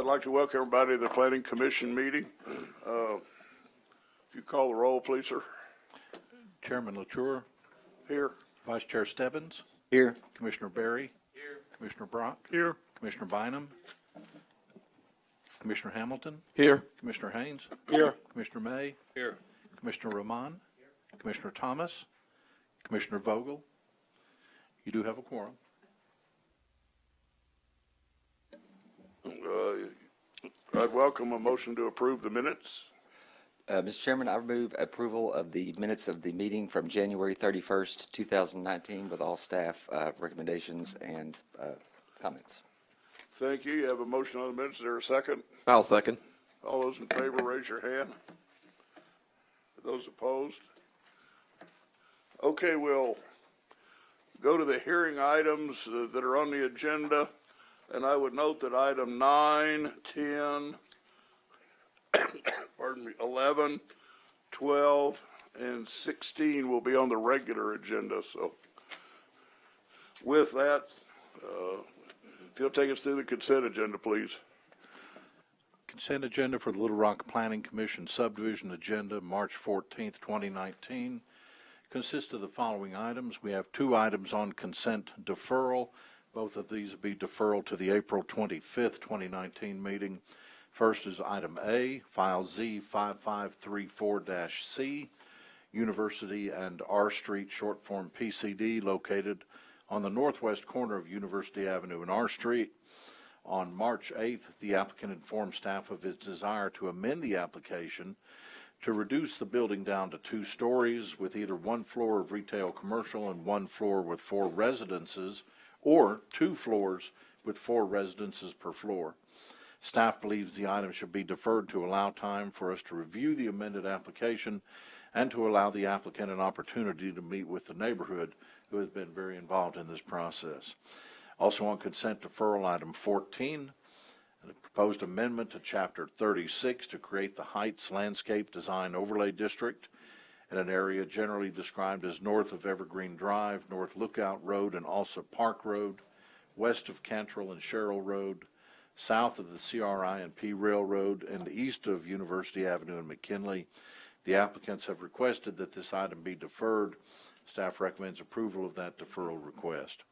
I'd like to welcome everybody to the Planning Commission meeting. If you call the roll, please, sir. Chairman LaTour. Here. Vice Chair Stebbins. Here. Commissioner Berry. Here. Commissioner Brock. Here. Commissioner Bynum. Commissioner Hamilton. Here. Commissioner Haynes. Here. Commissioner May. Here. Commissioner Rahman. Here. Commissioner Thomas. Commissioner Vogel. You do have a quorum. I'd welcome a motion to approve the minutes. Mr. Chairman, I move approval of the minutes of the meeting from January 31st, 2019 with all staff recommendations and comments. Thank you. You have a motion on the minutes. Is there a second? I'll second. All those in favor, raise your hand. Those opposed? Okay, we'll go to the hearing items that are on the agenda. And I would note that item 9, 10, pardon me, 11, 12, and 16 will be on the regular agenda. So with that, if you'll take us through the consent agenda, please. Consent agenda for the Little Rock Planning Commission subdivision agenda, March 14th, 2019, consists of the following items. We have 2 items on consent deferral. Both of these will be deferral to the April 25th, 2019 meeting. First is item A, file Z5534-C, University and R Street, short form PCD, located on the northwest corner of University Avenue and R Street. On March 8th, the applicant informed staff of his desire to amend the application to reduce the building down to 2 stories with either 1 floor of retail commercial and 1 floor with 4 residences, or 2 floors with 4 residences per floor. Staff believes the item should be deferred to allow time for us to review the amended application and to allow the applicant an opportunity to meet with the neighborhood, who has been very involved in this process. Also on consent deferral, item 14, a proposed amendment to Chapter 36 to create the Heights Landscape Design Overlay District in an area generally described as north of Evergreen Drive, North Lookout Road and also Park Road, west of Cantrell and Sherrill Road, south of the CRI&P Railroad, and east of University Avenue and McKinley. The applicants have requested that this item be deferred. Staff recommends approval of that deferral request.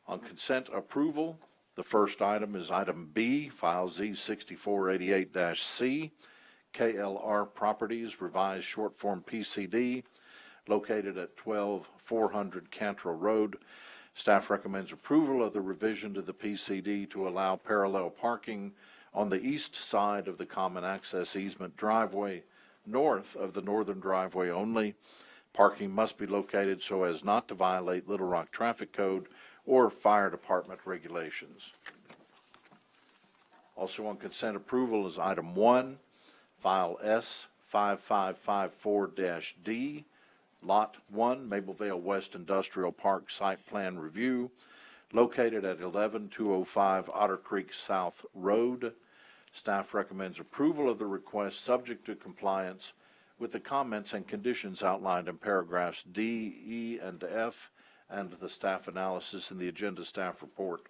On consent approval, the first item is item B, file Z6488-C, KLR Properties, revised short form PCD, located at 12400 Cantrell Road. Staff recommends approval of the revision to the PCD to allow parallel parking on the east side of the common access easement driveway, north of the northern driveway only. Parking must be located so as not to violate Little Rock Traffic Code or fire department regulations. Also on consent approval is item 1, file S5554-D, Lot 1, Mablevale West Industrial Park Site Plan Review, located at 11205 Otter Creek South Road. Staff recommends approval of the request subject to compliance with the comments and conditions outlined in paragraphs D, E, and F, and the staff analysis in the agenda staff report.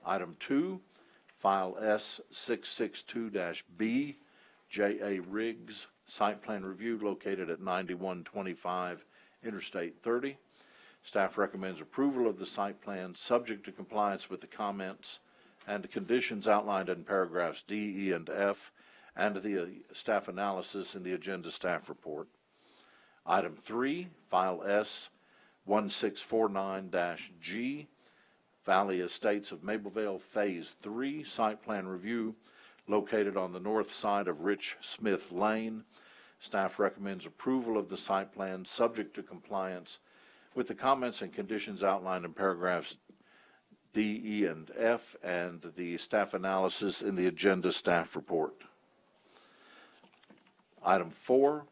Item 2, file S662-B, J.A. Riggs, Site Plan Review, located at 9125 Interstate 30. Staff recommends approval of the site plan subject to compliance with the comments and the conditions outlined in paragraphs D, E, and F, and the staff analysis in the agenda staff report. Item 3, file S1649-G, Valley Estates of Mablevale, Phase 3, Site Plan Review, located on the north side of Rich Smith Lane. Staff recommends approval of the site plan subject to compliance with the comments and conditions outlined in paragraphs D, E, and F, and the staff analysis in the agenda staff report. Item 4,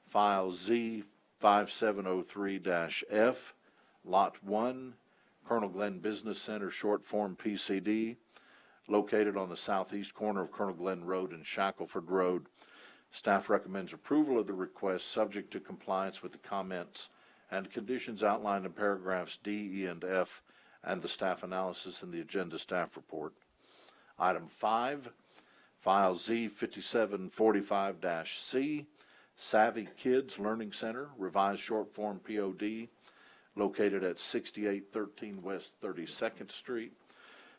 file Z5703-F, Lot 1, Colonel Glenn Business Center, short form PCD, located on the southeast corner of Colonel Glenn Road and Shackelford Road. Staff recommends approval of the request subject to compliance with the comments and conditions outlined in paragraphs D, E, and F, and the staff analysis in the agenda staff report. Item 5, File Z5745-C, Savvy Kids Learning Center, revised short form POD, located at 6813 West 32nd Street.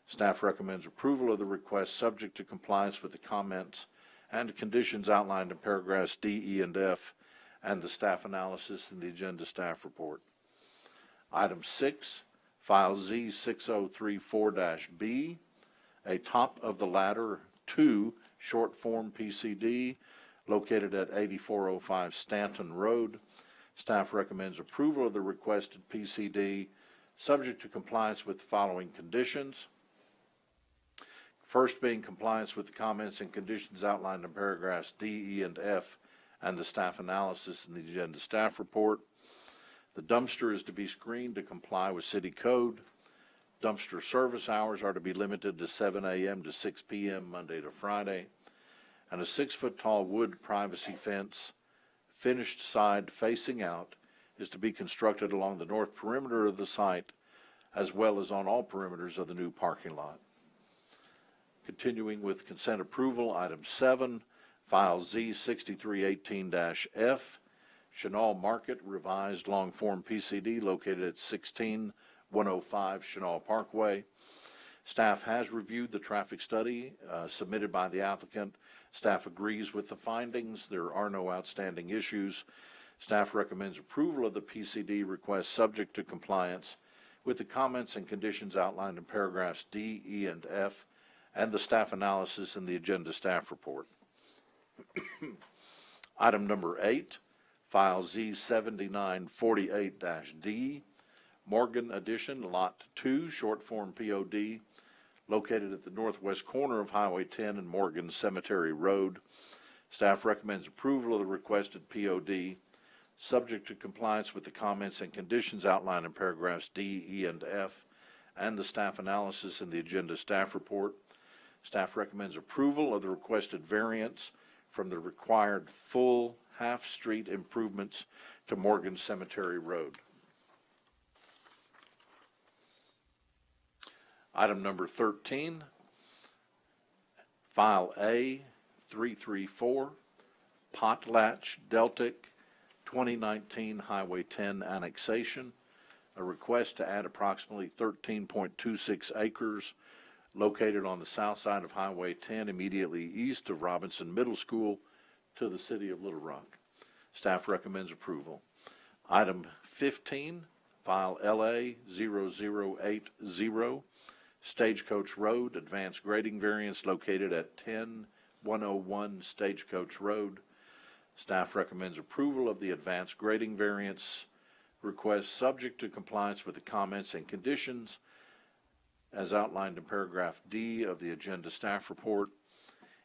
Staff recommends approval of the request subject to compliance with the comments and conditions outlined in paragraphs D, E, and F, and the staff analysis in the agenda staff report. Item 6, File Z6034-B, a top-of-the-ladder 2 short-form PCD located at 8405 Stanton Road. Staff recommends approval of the requested PCD subject to compliance with the following conditions. First being compliance with the comments and conditions outlined in paragraphs D, E, and F, and the staff analysis in the agenda staff report. The dumpster is to be screened to comply with city code. Dumpster service hours are to be limited to 7 a.m. to 6 p.m. Monday to Friday. And a 6-foot-tall wood privacy fence, finished side facing out, is to be constructed along the north perimeter of the site, as well as on all perimeters of the new parking lot. Continuing with consent approval, item 7, file Z6318-F, Chenal Market, revised long-form PCD located at 16105 Chenal Parkway. Staff has reviewed the traffic study submitted by the applicant. Staff agrees with the findings. There are no outstanding issues. Staff recommends approval of the PCD request subject to compliance with the comments and conditions outlined in paragraphs D, E, and F, and the staff analysis in the agenda staff report. Item number 8, file Z7948-D, Morgan Addition, Lot 2, short form POD, located at the northwest corner of Highway 10 and Morgan Cemetery Road. Staff recommends approval of the requested POD, subject to compliance with the comments and conditions outlined in paragraphs D, E, and F, and the staff analysis in the agenda staff report. Staff recommends approval of the requested variance from the required full half-street improvements to Morgan Cemetery Road. Item number 13, file A334, Potlatch Deltic, 2019 Highway 10 annexation, a request to add approximately 13.26 acres located on the south side of Highway 10 immediately east of Robinson Middle School to the city of Little Rock. Staff recommends approval. Item 15, file LA0080, Stagecoach Road, advanced grading variance located at 10101 Stagecoach Road. Staff recommends approval of the advanced grading variance request subject to compliance with the comments and conditions as outlined in paragraph D of the agenda staff report.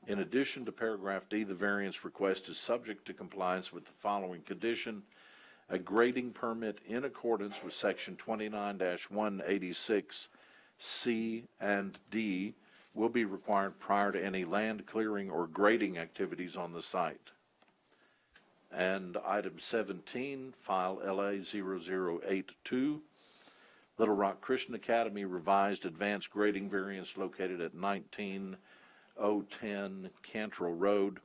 In addition to paragraph D, the variance request is subject to compliance with the following condition: a grading permit in accordance with section 29-186 C and D will be required prior to any land clearing or grading activities on the site. And item 17, file LA0082, Little Rock Christian Academy, revised advanced grading variance located at 19010 Cantrell Road.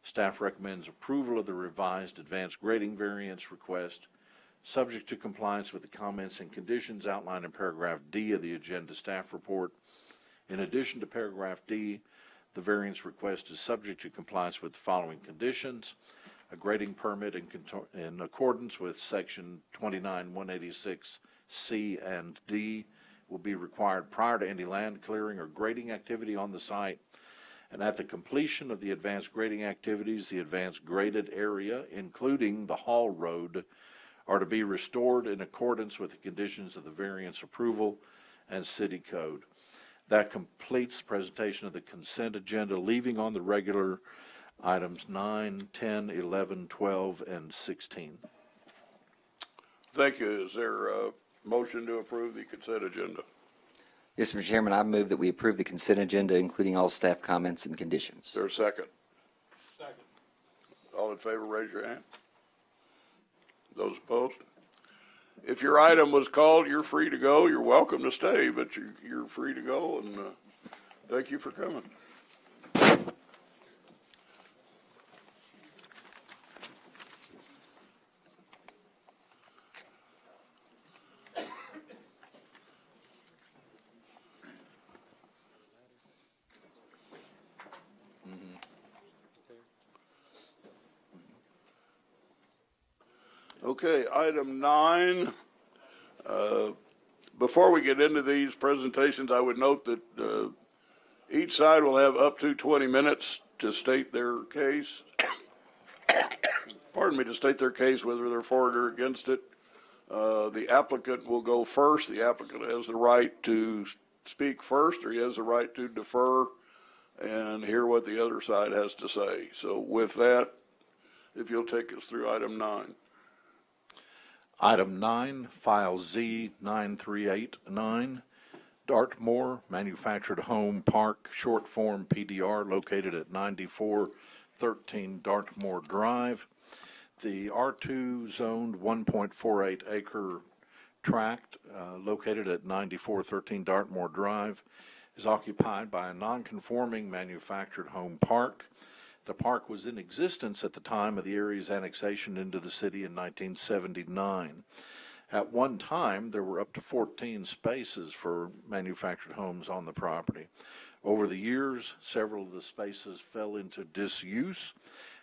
Staff recommends approval of the revised advanced grading variance request, subject to compliance with the comments and conditions outlined in paragraph D of the agenda staff report. In addition to paragraph D, the variance request is subject to compliance with the following conditions: a grading permit in accordance with section 29-186 C and D will be required prior to any land clearing or grading activity on the site. And at the completion of the advanced grading activities, the advanced graded area, including the Hall Road, are to be restored in accordance with the conditions of the variance approval and city code. That completes the presentation of the consent agenda, leaving on the regular items 9, 10, 11, 12, and 16. Thank you. Is there a motion to approve the consent agenda? Yes, Mr. Chairman, I move that we approve the consent agenda, including all staff comments and conditions. Is there a second? Second. All in favor, raise your hand. Those opposed? If your item was called, you're free to go. You're welcome to stay, but you're free to go. And Thank you for coming. Okay, item 9. Before we get into these presentations, I would note that each side will have up to 20 minutes to state their case. Pardon me, to state their case, whether they're for it or against it. The applicant will go first. The applicant has the right to speak first, or he has the right to defer and hear what the other side has to say. So with that, if you'll take us through item 9. Item 9, File Z9389, Dartmoor Manufactured Home Park, short form PDR, located at 9413 Dartmoor Drive. The R2 zoned 1.48 acre tract located at 9413 Dartmoor Drive is occupied by a non-conforming manufactured home park. The park was in existence at the time of the area's annexation into the city in 1979. At one time, there were up to 14 spaces for manufactured homes on the property. Over the years, several of the spaces fell into disuse,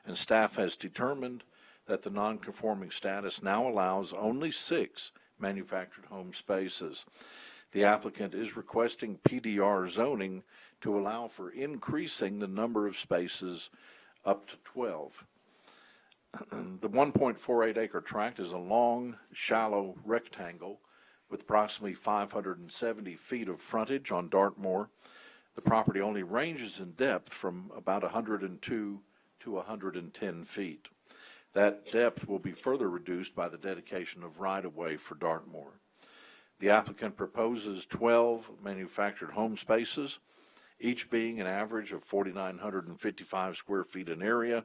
and staff has determined that the non-conforming status now allows only 6 manufactured home spaces. The applicant is requesting PDR zoning to allow for increasing the number of spaces up to 12. The 1.48 acre tract is a long, shallow rectangle with approximately 570 feet of frontage on Dartmoor. The property only ranges in depth from about 102 to 110 feet. That depth will be further reduced by the dedication of right-of-way for Dartmoor. The applicant proposes 12 manufactured home spaces, each being an average of 4,955 square feet in area.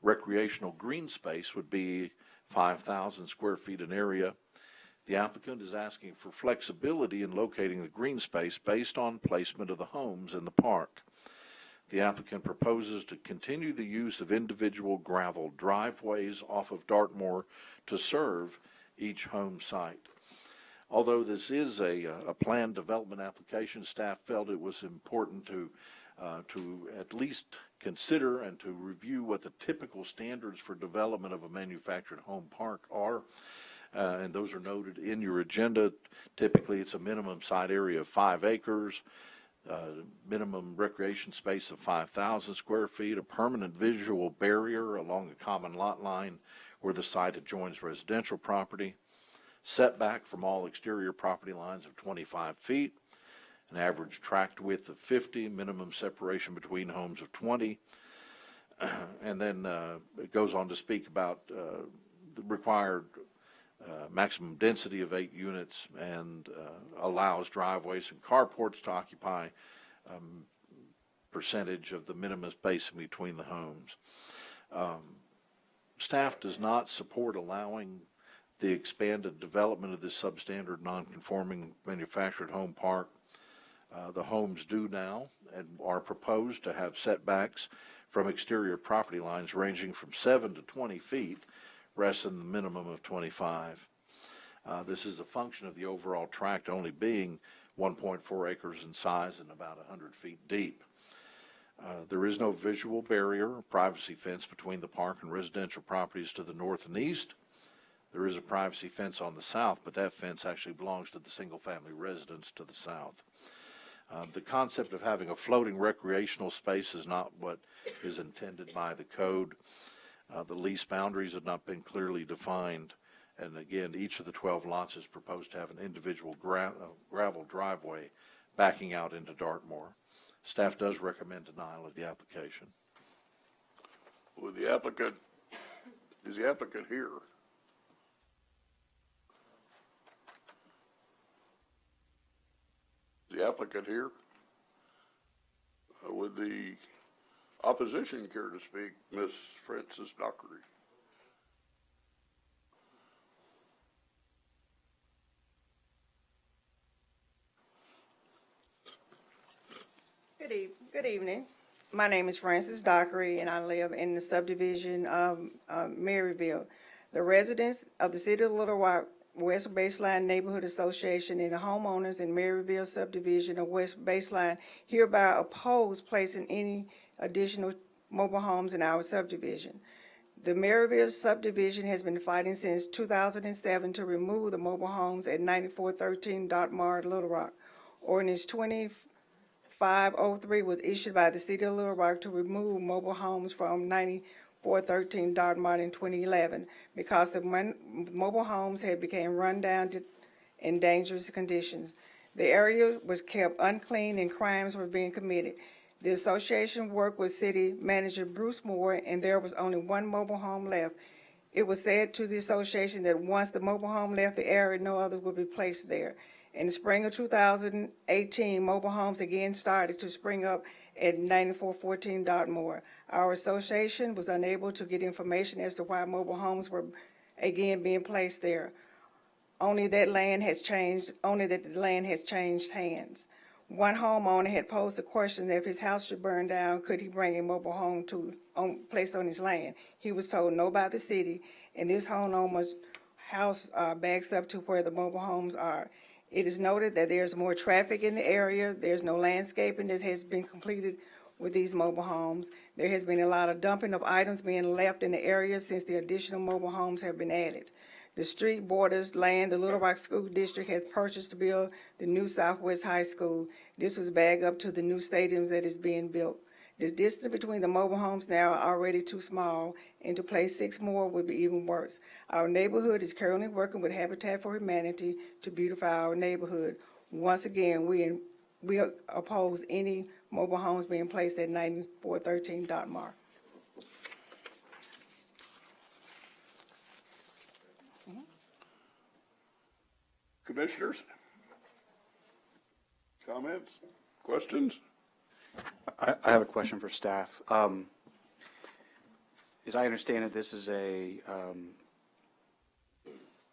Recreational green space would be 5,000 square feet in area. The applicant is asking for flexibility in locating the green space based on placement of the homes in the park. The applicant proposes to continue the use of individual gravel driveways off of Dartmoor to serve each home site. Although this is a planned development application, staff felt it was important to at least consider and to review what the typical standards for development of a manufactured home park are. And those are noted in your agenda. Typically, it's a minimum site area of 5 acres, minimum recreation space of 5,000 square feet, a permanent visual barrier along a common lot line where the site adjoins residential property, setback from all exterior property lines of 25 feet, an average tract width of 50, minimum separation between homes of 20, and then it goes on to speak about the required maximum density of 8 units and allows driveways and carports to occupy percentage of the minimum spacing between the homes. Staff does not support allowing the expanded development of this substandard non-conforming manufactured home park. The homes do now and are proposed to have setbacks from exterior property lines ranging from 7 to 20 feet, rather than the minimum of 25. This is a function of the overall tract only being 1.4 acres in size and about 100 feet deep. There is no visual barrier or privacy fence between the park and residential properties to the north and east. There is a privacy fence on the south, but that fence actually belongs to the single-family residence to the south. The concept of having a floating recreational space is not what is intended by the code. The lease boundaries have not been clearly defined. And again, each of the 12 lots is proposed to have an individual gravel driveway backing out into Dartmoor. Staff does recommend denial of the application. Would the applicant, is the applicant here? Is the applicant here? Would the opposition care to speak, Ms. Frances Dockery? Good evening. My name is Frances Dockery, and I live in the subdivision of Maryville. The residents of the City of Little Rock West Baseline Neighborhood Association and the homeowners in Maryville subdivision of West Baseline hereby oppose placing any additional mobile homes in our subdivision. The Maryville subdivision has been fighting since 2007 to remove the mobile homes at 9413 Dartmar, Little Rock. Ordinance 2503 was issued by the City of Little Rock to remove mobile homes from 9413 Dartmouth in 2011 because the mobile homes had become run down in dangerous conditions. The area was kept unclean and crimes were being committed. The association worked with City Manager Bruce Moore, and there was only one mobile home left. It was said to the association that once the mobile home left the area, no others would be placed there. In the spring of 2018, mobile homes again started to spring up at 9414 Dartmoor. Our association was unable to get information as to why mobile homes were again being placed there. Only that the land has changed hands. One homeowner had posed the question that if his house should burn down, could he bring a mobile home placed on his land? He was told no by the city, and this homeowner's house backs up to where the mobile homes are. It is noted that there's more traffic in the area. There's no landscaping that has been completed with these mobile homes. There has been a lot of dumping of items being left in the area since the additional mobile homes have been added. The street borders land the Little Rock School District has purchased to build the new Southwest High School. This was back up to the new stadiums that is being built. The distance between the mobile homes now are already too small, and to place 6 more would be even worse. Our neighborhood is currently working with Habitat for Humanity to beautify our neighborhood. Once again, we oppose any mobile homes being placed at 9413 Dartmar. Commissioners? Comments? Questions? I have a question for staff. As I understand it, this is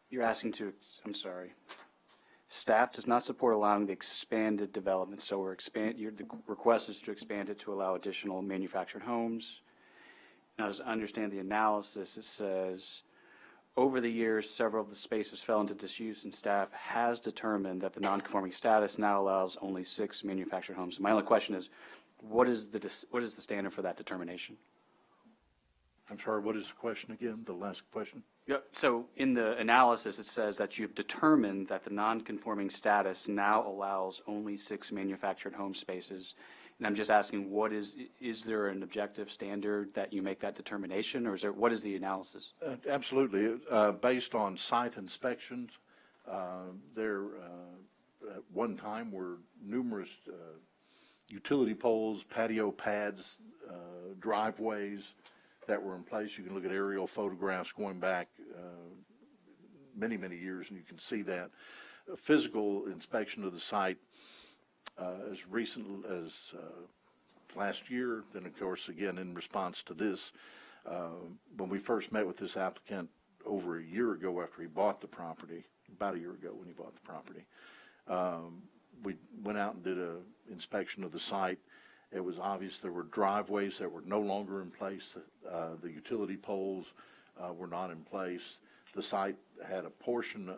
you're asking to, I'm sorry. Staff does not support allowing the expanded development, so the request is to expand it to allow additional manufactured homes. Now, as I understand the analysis, it says, over the years, several of the spaces fell into disuse, and staff has determined that the non-conforming status now allows only 6 manufactured homes. So my only question is, what is the standard for that determination? I'm sorry, what is the question again, the last question? Yeah, so in the analysis, it says that you've determined that the non-conforming status now allows only 6 manufactured home spaces. And I'm just asking, is there an objective standard that you make that determination, or what is the analysis? Absolutely. Based on site inspections, there at one time were numerous utility poles, patio pads, driveways that were in place. You can look at aerial photographs going back many, many years, and you can see that. A physical inspection of the site as recent as last year, then of course again in response to this, when we first met with this applicant over a year ago after he bought the property, about a year ago when he bought the property, we went out and did an inspection of the site. It was obvious there were driveways that were no longer in place. The utility poles were not in place. The site had a portion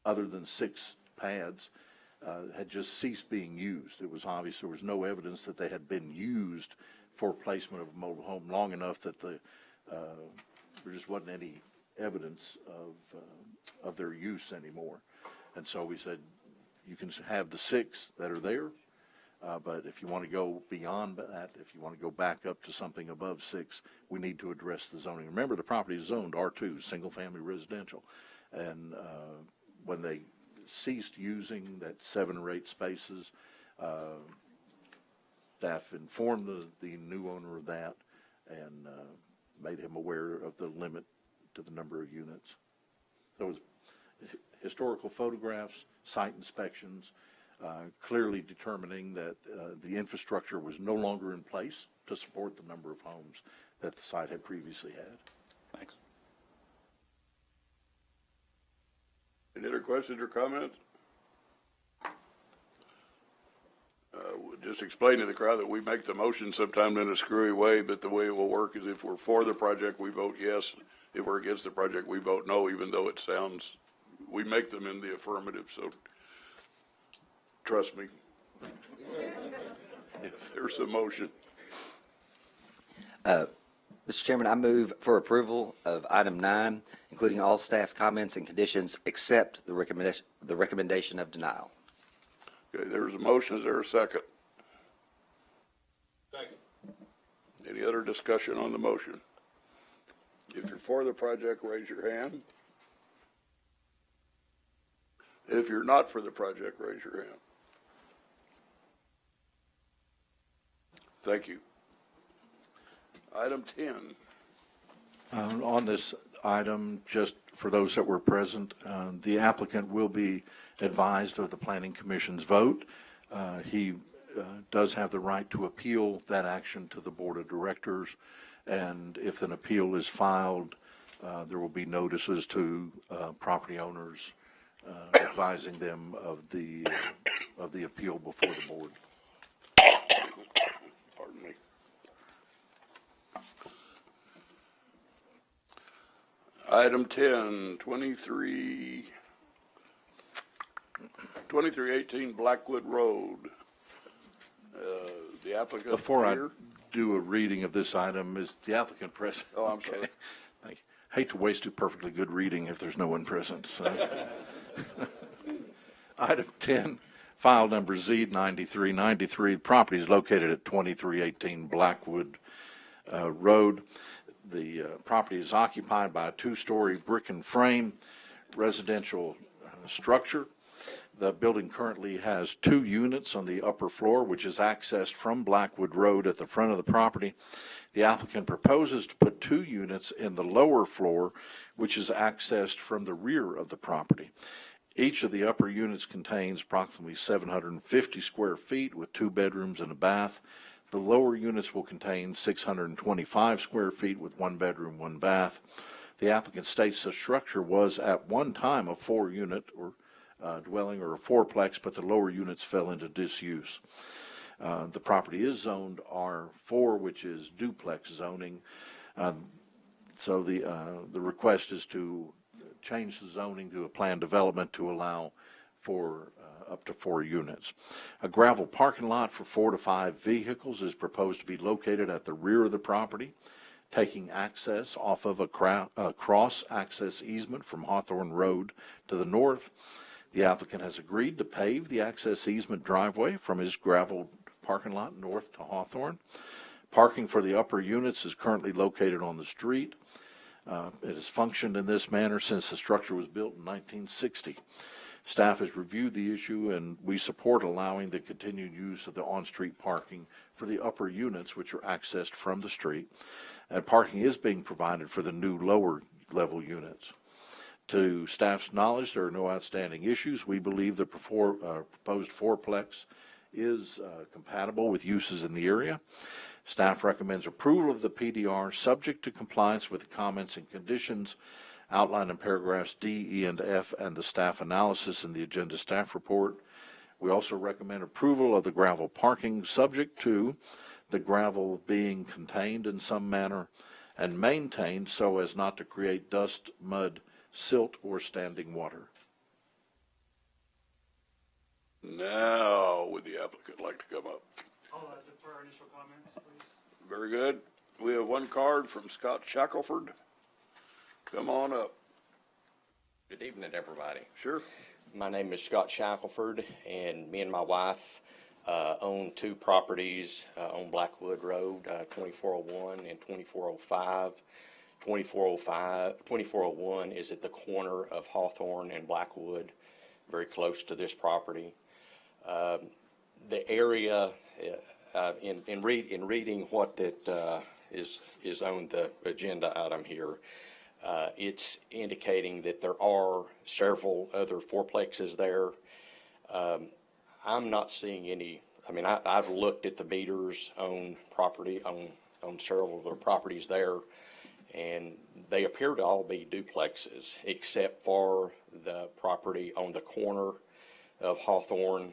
other than 6 pads had just ceased being used. It was obvious there was no evidence that they had been used for placement of a mobile home long enough that there just wasn't any evidence of their use anymore. And so we said, you can have the 6 that are there, but if you want to go beyond that, if you want to go back up to something above 6, we need to address the zoning. Remember, the property is zoned R2, single-family residential, and when they ceased using that 7 or 8 spaces, staff informed the new owner of that and made him aware of the limit to the number of units. So it was historical photographs, site inspections, clearly determining that the infrastructure was no longer in place to support the number of homes that the site had previously had. Thanks. Any other questions or comments? Just explain to the crowd that we make the motion sometime in a screwy way, but the way it will work is if we're for the project, we vote yes. If we're against the project, we vote no, even though it sounds, we make them in the affirmative, so trust me. If there's a motion. Mr. Chairman, I move for approval of item 9, including all staff comments and conditions except the recommendation of denial. Okay, there's a motion. Is there a second? Second. Any other discussion on the motion? If you're for the project, raise your hand. If you're not for the project, raise your hand. Thank you. Item 10. On this item, just for those that were present, the applicant will be advised of the Planning Commission's vote. He does have the right to appeal that action to the Board of Directors, and if an appeal is filed, there will be notices to property owners advising them of the appeal before the board. Pardon me. Item 10, 2318 Blackwood Road. The applicant Before I here. do a reading of this item, is the applicant present? Oh, I'm sorry. Thank you. Hate to waste a perfectly good reading if there's no one present, so. Item 10, file number Z9393. The property is located at 2318 Blackwood Road. The property is occupied by a two-story brick and frame residential structure. The building currently has 2 units on the upper floor, which is accessed from Blackwood Road at the front of the property. The applicant proposes to put 2 units in the lower floor, which is accessed from the rear of the property. Each of the upper units contains approximately 750 square feet with 2 bedrooms and a bath. The lower units will contain 625 square feet with 1 bedroom, 1 bath. The applicant states the structure was at one time a 4-unit or dwelling or a fourplex, but the lower units fell into disuse. The property is zoned R4, which is duplex zoning. So the request is to change the zoning to a planned development to allow for up to 4 units. A gravel parking lot for 4 to 5 vehicles is proposed to be located at the rear of the property, taking access off of a cross access easement from Hawthorne Road to the north. The applicant has agreed to pave the access easement driveway from his gravel parking lot north to Hawthorne. Parking for the upper units is currently located on the street. It has functioned in this manner since the structure was built in 1960. Staff has reviewed the issue, and we support allowing the continued use of the on-street parking for the upper units, which are accessed from the street. And parking is being provided for the new lower level units. To staff's knowledge, there are no outstanding issues. We believe the proposed fourplex is compatible with uses in the area. Staff recommends approval of the PDR subject to compliance with the comments and conditions outlined in paragraphs D, E, and F and the staff analysis in the agenda staff report. We also recommend approval of the gravel parking subject to the gravel being contained in some manner and maintained so as not to create dust, mud, silt, or standing water. Now, would the applicant like to come up? I'll defer initial comments, please. Very good. We have 1 card from Scott Shackelford. Come on up. Good evening, everybody. Sure. My name is Scott Shackelford, and me and my wife own 2 properties on Blackwood Road, 2401 and 2405. 2401 is at the corner of Hawthorne and Blackwood, very close to this property. The area, in reading what that is on the agenda item here, it's indicating that there are several other fourplexes there. I'm not seeing any. I mean, I've looked at the meters on property on several of the properties there, and they appear to all be duplexes, except for the property on the corner of Hawthorne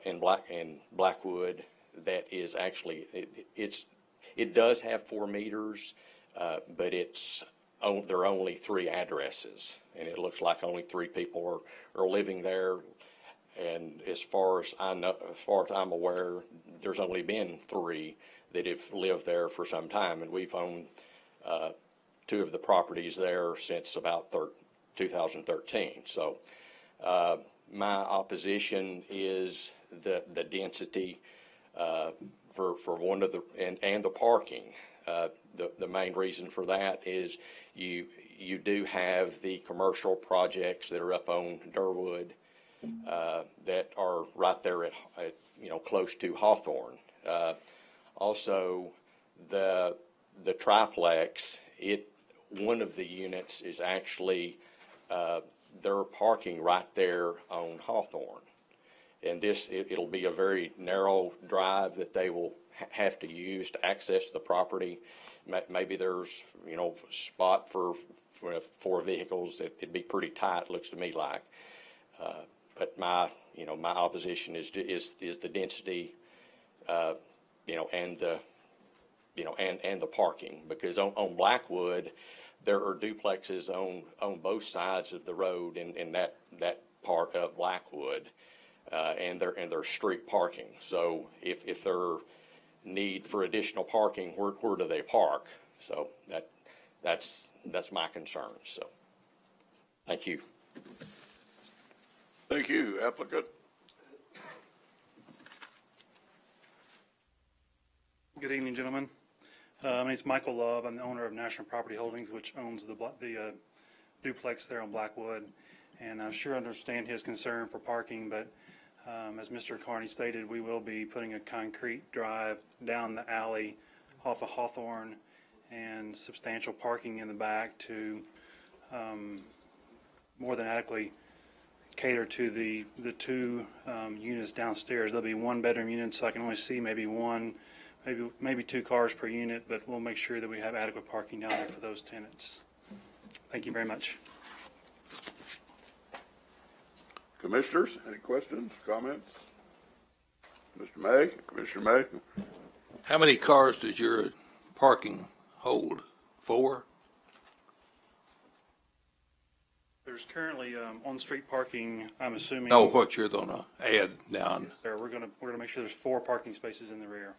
in Blackwood that is actually, it does have 4 meters, but there are only 3 addresses, and it looks like only 3 people are living there. And as far as I'm aware, there's only been 3 that have lived there for some time, and we've owned 2 of the properties there since about 2013. So my opposition is the density for one of the and the parking. The main reason for that is you do have the commercial projects that are up on Durwood that are right there at close to Hawthorne. Also, the triplex, one of the units is actually they're parking right there on Hawthorne, and it'll be a very narrow drive that they will have to use to access the property. Maybe there's spot for 4 vehicles. It'd be pretty tight, looks to me like. But my opposition is the density, and the parking, because on Blackwood there are duplexes on both sides of the road in that part of Blackwood, and they're street parking. So if there need for additional parking, where do they park? So that's my concern. So thank you. Thank you, applicant. Good evening, gentlemen. My name is Michael Love. I'm the owner of National Property Holdings, which owns the duplex there on Blackwood. And I sure understand his concern for parking, but as Mr. Carney stated, we will be putting a concrete drive down the alley off of Hawthorne and substantial parking in the back to more than adequately cater to the 2 units downstairs. There'll be 1-bedroom units, so I can only see maybe 2 cars per unit, but we'll make sure that we have adequate parking down there for those tenants. Thank you very much. Commissioners, any questions, comments? Mr. May, Commissioner May? How many cars does your parking hold? 4? There's currently on-street parking, I'm assuming. No, what you're gonna add down? Yes, sir. We're gonna make sure there's 4 parking spaces in the rear.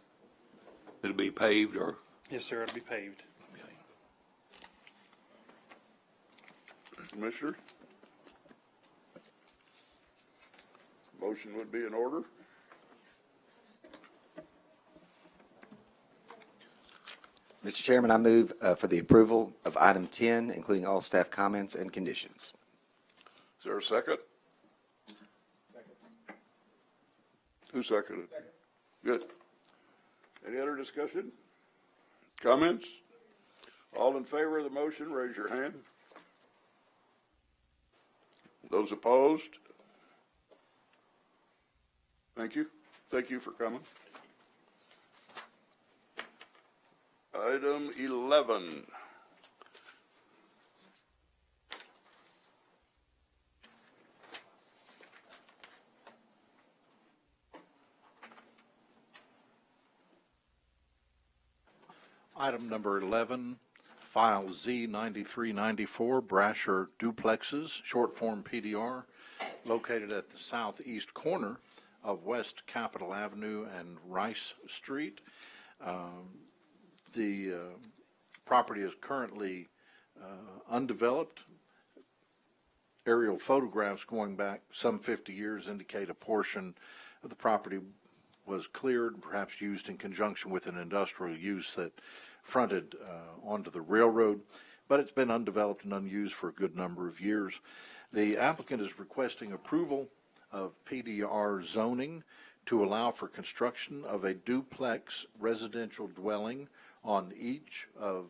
It'll be paved or? Yes, sir. It'll be paved. Okay. Commissioner? Motion would be in order. Mr. Chairman, I move for the approval of item 10, including all staff comments and conditions. Is there a second? Second. Who seconded? Second. Good. Any other discussion? Comments? All in favor of the motion, raise your hand. Those opposed? Thank you. Thank you for coming. Item 11. Item number 11, file Z9394, Brasher duplexes, short form PDR, located at the southeast corner of West Capitol Avenue and Rice Street. The property is currently undeveloped. Aerial photographs going back some 50 years indicate a portion of the property was cleared, perhaps used in conjunction with an industrial use that fronted onto the railroad, but it's been undeveloped and unused for a good number of years. The applicant is requesting approval of PDR zoning to allow for construction of a duplex residential dwelling on each of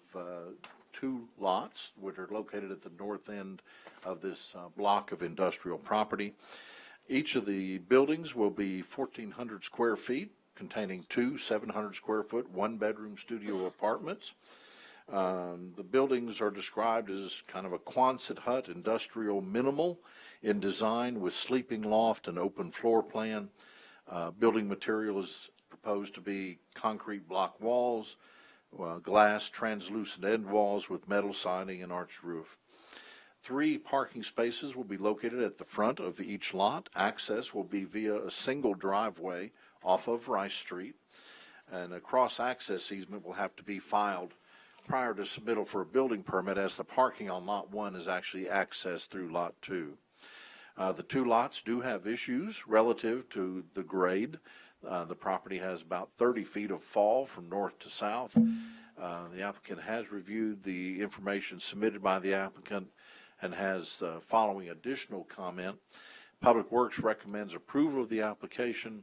2 lots, which are located at the north end of this block of industrial property. Each of the buildings will be 1,400 square feet, containing 2 700 square foot, 1-bedroom studio apartments. The buildings are described as kind of a Quonset hut, industrial minimal in design with sleeping loft and open floor plan. Building material is proposed to be concrete block walls, glass translucent end walls with metal siding and arched roof. 3 parking spaces will be located at the front of each lot. Access will be via a single driveway off of Rice Street, and a cross-access easement will have to be filed prior to submittal for a building permit, as the parking on Lot 1 is actually accessed through Lot 2. The 2 lots do have issues relative to the grade. The property has about 30 feet of fall from north to south. The applicant has reviewed the information submitted by the applicant and has the following additional comment. Public Works recommends approval of the application.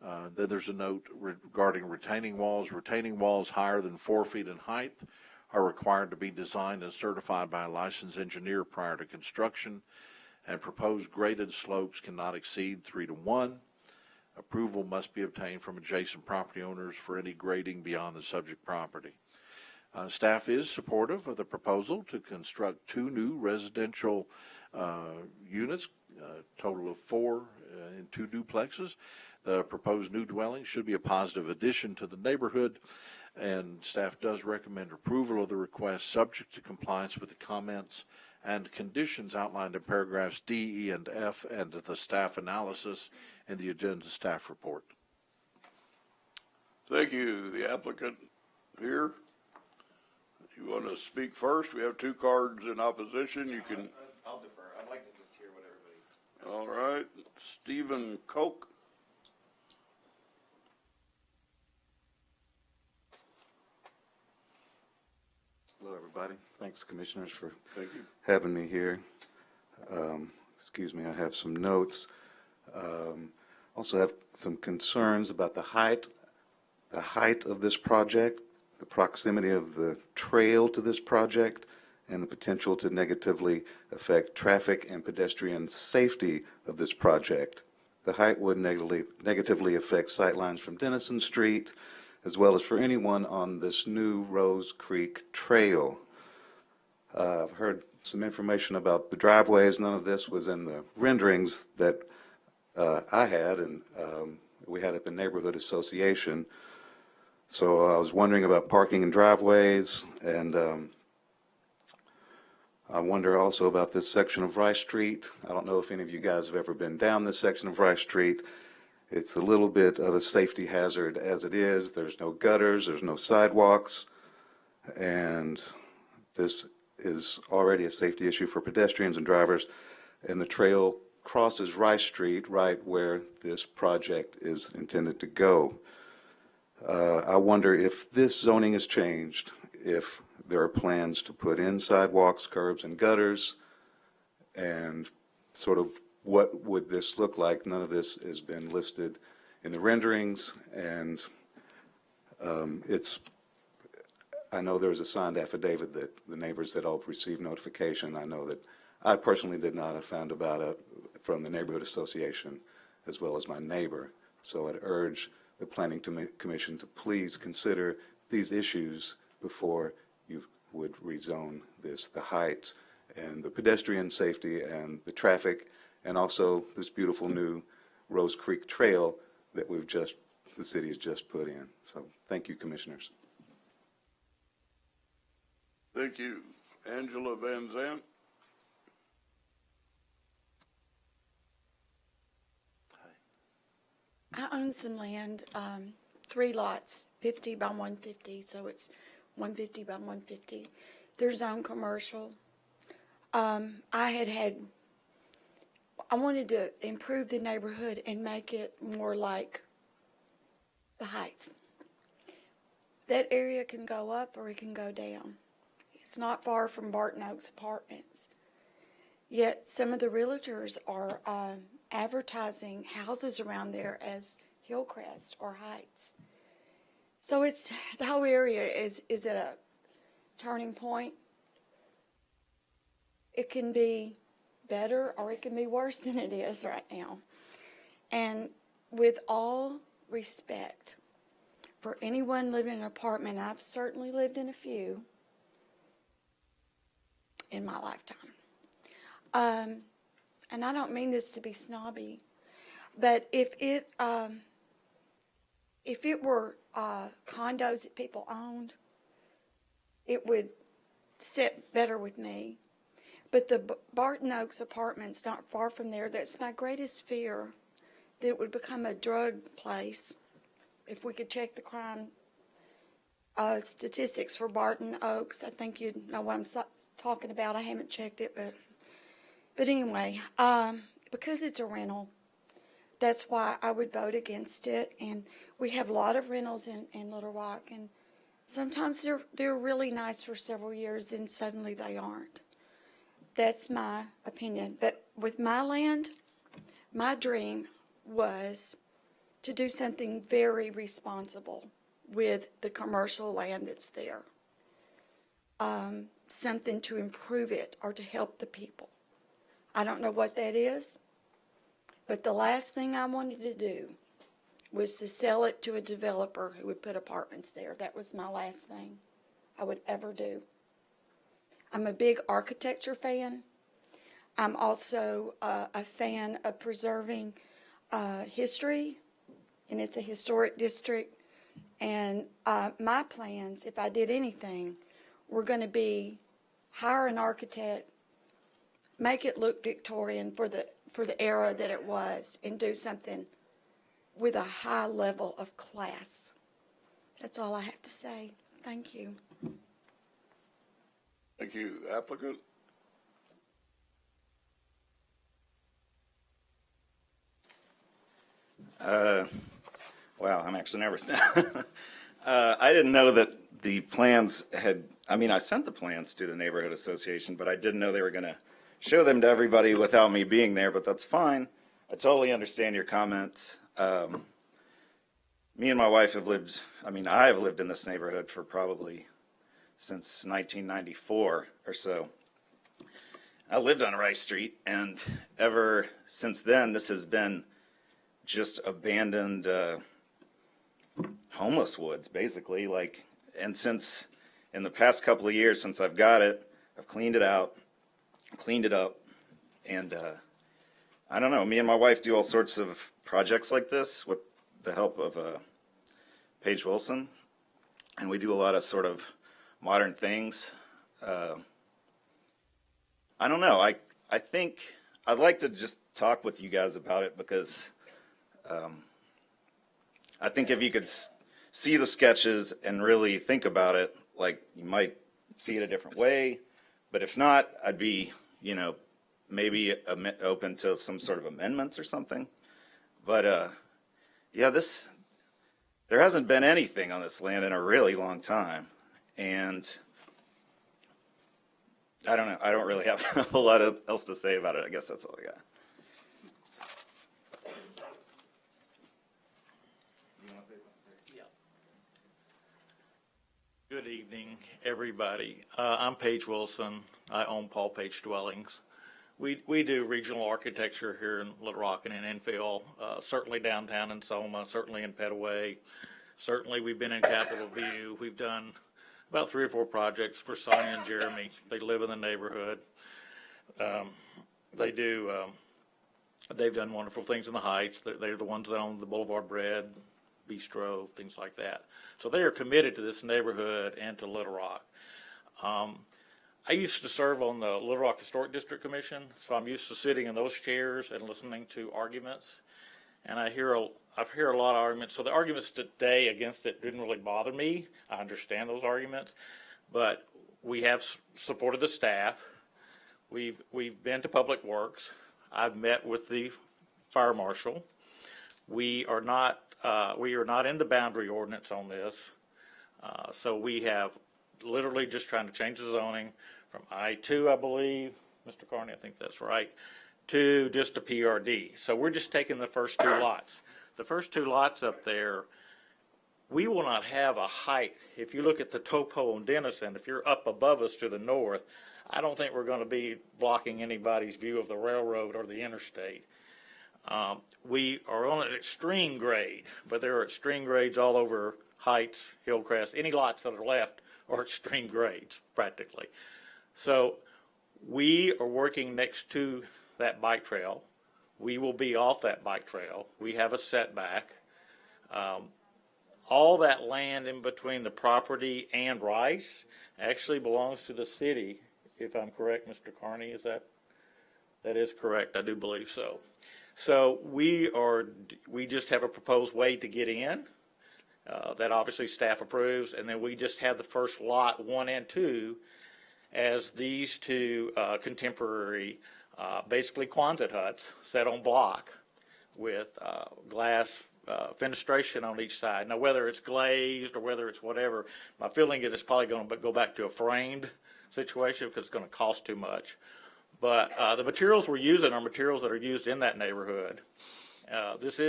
Then there's a note regarding retaining walls. Retaining walls higher than 4 feet in height are required to be designed and certified by a licensed engineer prior to construction, and proposed graded slopes cannot exceed 3 to 1. Approval must be obtained from adjacent property owners for any grading beyond the subject property. Staff is supportive of the proposal to construct 2 new residential units, total of 4 in 2 duplexes. The proposed new dwelling should be a positive addition to the neighborhood, and staff does recommend approval of the request subject to compliance with the comments and conditions outlined in paragraphs D, E, and F, and the staff analysis in the agenda staff report. Thank you. The applicant here. You want to speak first? We have 2 cards in opposition. You can. I'll defer. I'd like to just hear what everybody. All right. Stephen Koch. Hello, everybody. Thanks, Commissioners, for Thank you. having me here. Excuse me, I have some notes. Also have some concerns about the height of this project, the proximity of the trail to this project, and the potential to negatively affect traffic and pedestrian safety of this project. The height would negatively affect sightlines from Denison Street, as well as for anyone on this new Rose Creek Trail. I've heard some information about the driveways. None of this was in the renderings that I had and we had at the Neighborhood Association. So I was wondering about parking and driveways, and I wonder also about this section of Rice Street. I don't know if any of you guys have ever been down this section of Rice Street. It's a little bit of a safety hazard as it is. There's no gutters, there's no sidewalks, and this is already a safety issue for pedestrians and drivers. And the trail crosses Rice Street right where this project is intended to go. I wonder if this zoning is changed, if there are plans to put in sidewalks, curbs, and gutters, and sort of what would this look like? None of this has been listed in the renderings, and I know there's a signed affidavit that the neighbors had all received notification. I know that I personally did not. I found about it from the Neighborhood Association as well as my neighbor. So I'd urge the Planning Commission to please consider these issues before you would rezone this, the height and the pedestrian safety and the traffic, and also this beautiful new Rose Creek Trail that the city has just put in. So thank you, Commissioners. Thank you. Angela Van Zandt. I own some land, 3 lots, 50 by 150, so it's 150 by 150. They're zone commercial. I wanted to improve the neighborhood and make it more like the Heights. That area can go up or it can go down. It's not far from Barton Oaks Apartments. Yet some of the realtors are advertising houses around there as Hillcrest or Heights. So the whole area is at a turning point. It can be better or it can be worse than it is right now. And with all respect for anyone living in an apartment, I've certainly lived in a few in my lifetime. And I don't mean this to be snobby. But if it were condos that people owned, it would sit better with me. But the Barton Oaks apartments not far from there, that's my greatest fear, that it would become a drug place. If we could check the crime statistics for Barton Oaks, I think you'd know what I'm talking about. I haven't checked it, but anyway, because it's a rental, that's why I would vote against it. And we have a lot of rentals in Little Rock, and sometimes they're really nice for several years, then suddenly they aren't. That's my opinion. But with my land, my dream was to do something very responsible with the commercial land that's there. Something to improve it or to help the people. I don't know what that is, but the last thing I wanted to do was to sell it to a developer who would put apartments there. That was my last thing I would ever do. I'm a big architecture fan. I'm also a fan of preserving history, and it's a historic district. And my plans, if I did anything, were going to be hire an architect, make it look Victorian for the era that it was, and do something with a high level of class. That's all I have to say. Thank you. Thank you. Applicant? Wow, I'm actually nervous now. I didn't know that the plans had, I mean, I sent the plans to the neighborhood association, but I didn't know they were going to show them to everybody without me being there, but that's fine. I totally understand your comments. Me and my wife have lived, I have lived in this neighborhood for probably since 1994 or so. I lived on Rice Street, and ever since then, this has been just abandoned homeless woods, basically. And since in the past couple of years, since I've got it, I've cleaned it out, cleaned it up, and I don't know. Me and my wife do all sorts of projects like this with the help of Paige Wilson, and we do a lot of sort of modern things. I don't know. I think I'd like to just talk with you guys about it because I think if you could see the sketches and really think about it, like, you might see it a different way. But if not, I'd be, maybe open to some sort of amendments or something. But yeah, there hasn't been anything on this land in a really long time. And I don't know. I don't really have a whole lot else to say about it. I guess that's all I got. Good evening, everybody. I'm Paige Wilson. I own Paul Page Dwellings. We do regional architecture here in Little Rock and in Enfield, certainly downtown in Soma, certainly in Petaway. Certainly we've been in Capitol View. We've done about 3 or 4 projects for Sonia and Jeremy. They live in the neighborhood. They've done wonderful things in the Heights. They're the ones that own the Boulevard Bread, Bistro, things like that. So they are committed to this neighborhood and to Little Rock. I used to serve on the Little Rock Historic District Commission, so I'm used to sitting in those chairs and listening to arguments. And I hear a lot of arguments. So the arguments today against it didn't really bother me. I understand those arguments, but we have supported the staff. We've been to Public Works. I've met with the fire marshal. We are not in the boundary ordinance on this. So we have literally just trying to change the zoning from I-2, I believe, Mr. Carney, I think that's right, to just a PRD. So we're just taking the first 2 lots. The first 2 lots up there, we will not have a height. If you look at the topo on Denison, if you're up above us to the north, I don't think we're going to be blocking anybody's view of the railroad or the interstate. We are on an extreme grade, but there are extreme grades all over Heights, Hillcrest. Any lots that are left are extreme grades, practically. So we are working next to that bike trail. We will be off that bike trail. We have a setback. All that land in between the property and Rice actually belongs to the city, if I'm correct, Mr. Carney, is that? That is correct, I do believe so. So we just have a proposed way to get in, that obviously staff approves, and then we just have the first lot 1 and 2 as these two contemporary, basically Quonset huts set on block with glass fenestration on each side. Now, whether it's glazed or whether it's whatever, my feeling is it's probably going to go back to a framed situation because it's going to cost too much. But the materials we're using are materials that are used in that neighborhood. This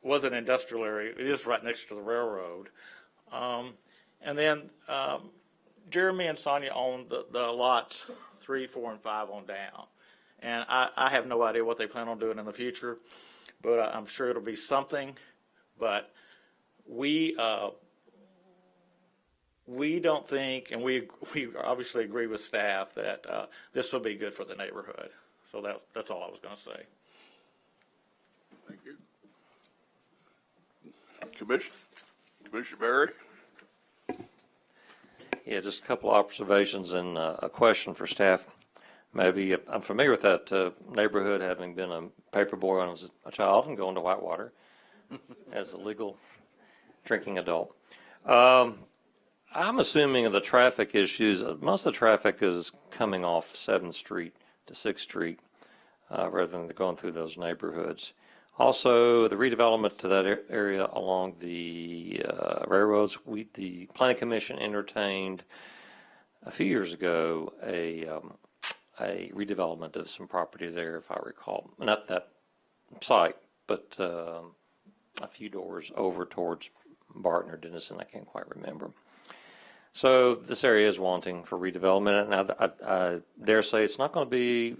was an industrial area. It is right next to the railroad. And then Jeremy and Sonia own the lots 3, 4, and 5 on down. And I have no idea what they plan on doing in the future, but I'm sure it'll be something. But we don't think, and we obviously agree with staff that this will be good for the neighborhood. So that's all I was going to say. Thank you. Commissioner Berry? Yeah, just a couple of observations and a question for staff. Maybe I'm familiar with that neighborhood, having been a paper boy when I was a child and going to Whitewater as a legal drinking adult. I'm assuming the traffic issues, most of the traffic is coming off 7th Street to 6th Street rather than going through those neighborhoods. Also, the redevelopment to that area along the railroads, the Planning Commission entertained a few years ago a redevelopment of some property there, if I recall. Not that site, but a few doors over towards Barton or Denison, I can't quite remember. So this area is wanting for redevelopment, and I dare say it's not going to be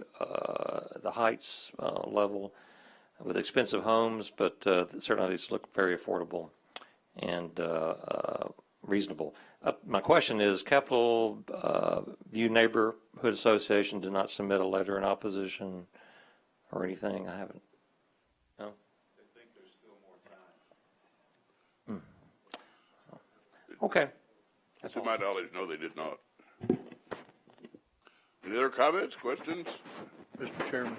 the Heights level with expensive homes, but certainly these look very affordable and reasonable. My question is, Capital View Neighborhood Association did not submit a letter in opposition or anything? I haven't. No? I think there's still more time. Okay. To my knowledge, no, they did not. Any other comments, questions? Mr. Chairman,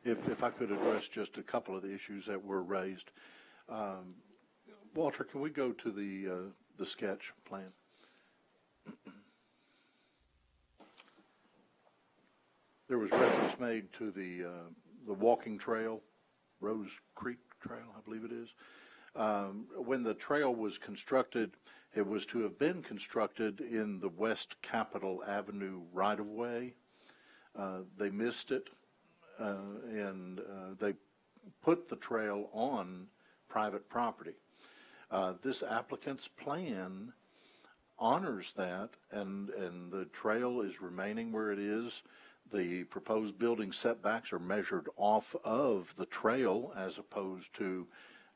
if I could address just a couple of the issues that were raised. Walter, can we go to the sketch plan? There was reference made to the walking trail, Rose Creek Trail, I believe it is. When the trail was constructed, it was to have been constructed in the West Capitol Avenue right-of-way. They missed it, and they put the trail on private property. This applicant's plan honors that, and the trail is remaining where it is. The proposed building setbacks are measured off of the trail as opposed to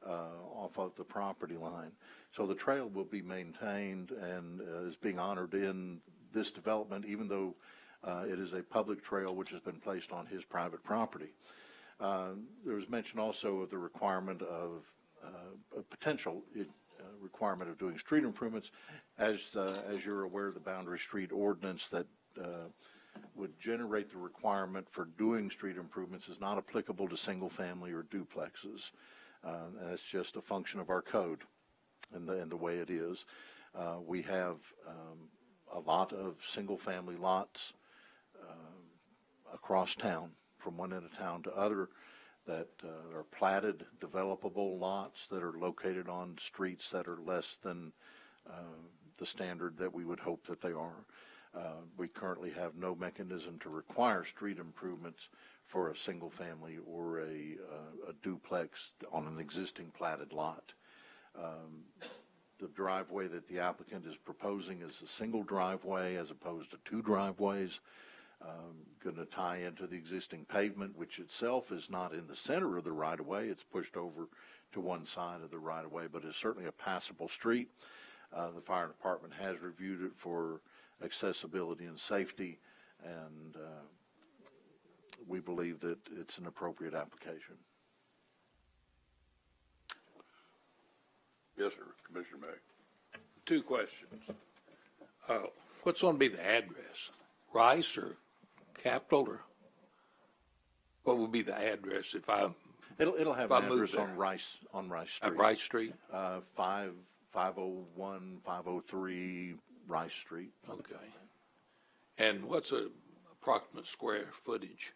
off of the property line. So the trail will be maintained and is being honored in this development, even though it is a public trail which has been placed on his private property. There was mention also of the requirement of a potential requirement of doing street improvements. As you're aware, the Boundary Street Ordinance that would generate the requirement for doing street improvements is not applicable to single family or duplexes. And that's just a function of our code and the way it is. We have a lot of single family lots across town, from one end of town to other, that are platted, developable lots that are located on streets that are less than the standard that we would hope that they are. We currently have no mechanism to require street improvements for a single family or a duplex on an existing platted lot. The driveway that the applicant is proposing is a single driveway as opposed to 2 driveways. Going to tie into the existing pavement, which itself is not in the center of the right-of-way. It's pushed over to one side of the right-of-way, but is certainly a passable street. The fire department has reviewed it for accessibility and safety, and we believe that it's an appropriate application. Yes, sir, Commissioner May. 2 questions. What's going to be the address? Rice or Capitol, or what would be the address if I, It'll have If I an move address there. on Rice Street. at Rice Street? 501, 503 Rice Street. Okay. And what's a approximate square footage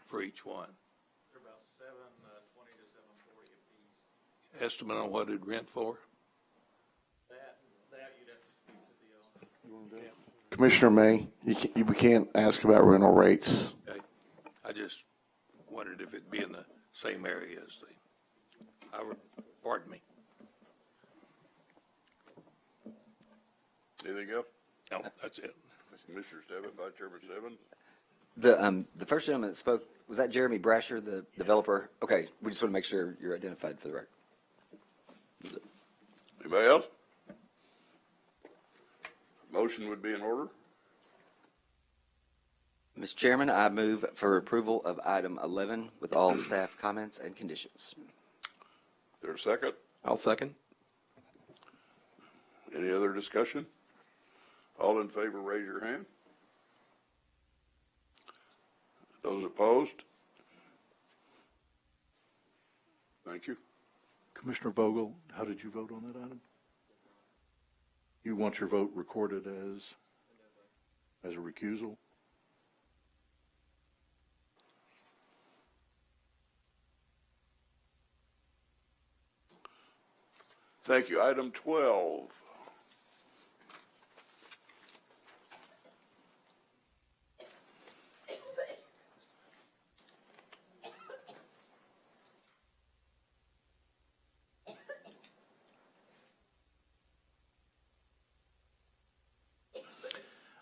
for each one? They're about 720 to 740 apiece. Estimate on what it'd rent for? That you'd have to speak to the owner. Commissioner May, we can't ask about rental rates. Okay. I just wondered if it'd be in the same area as pardon me. Anything else? No, that's it. Commissioner Stebbins, Vice Chairman Stebbins? The first gentleman that spoke, was that Jeremy Brasher, the developer? Okay, we just want to make sure you're identified for the record. Anybody else? Motion would be in order. Mr. Chairman, I move for approval of item 11 with all staff comments and conditions. Is there a second? I'll second. Any other discussion? All in favor, raise your hand. Those opposed? Thank you. Commissioner Vogel, how did you vote on that item? You want your vote recorded as a recusal? Thank you. Item 12.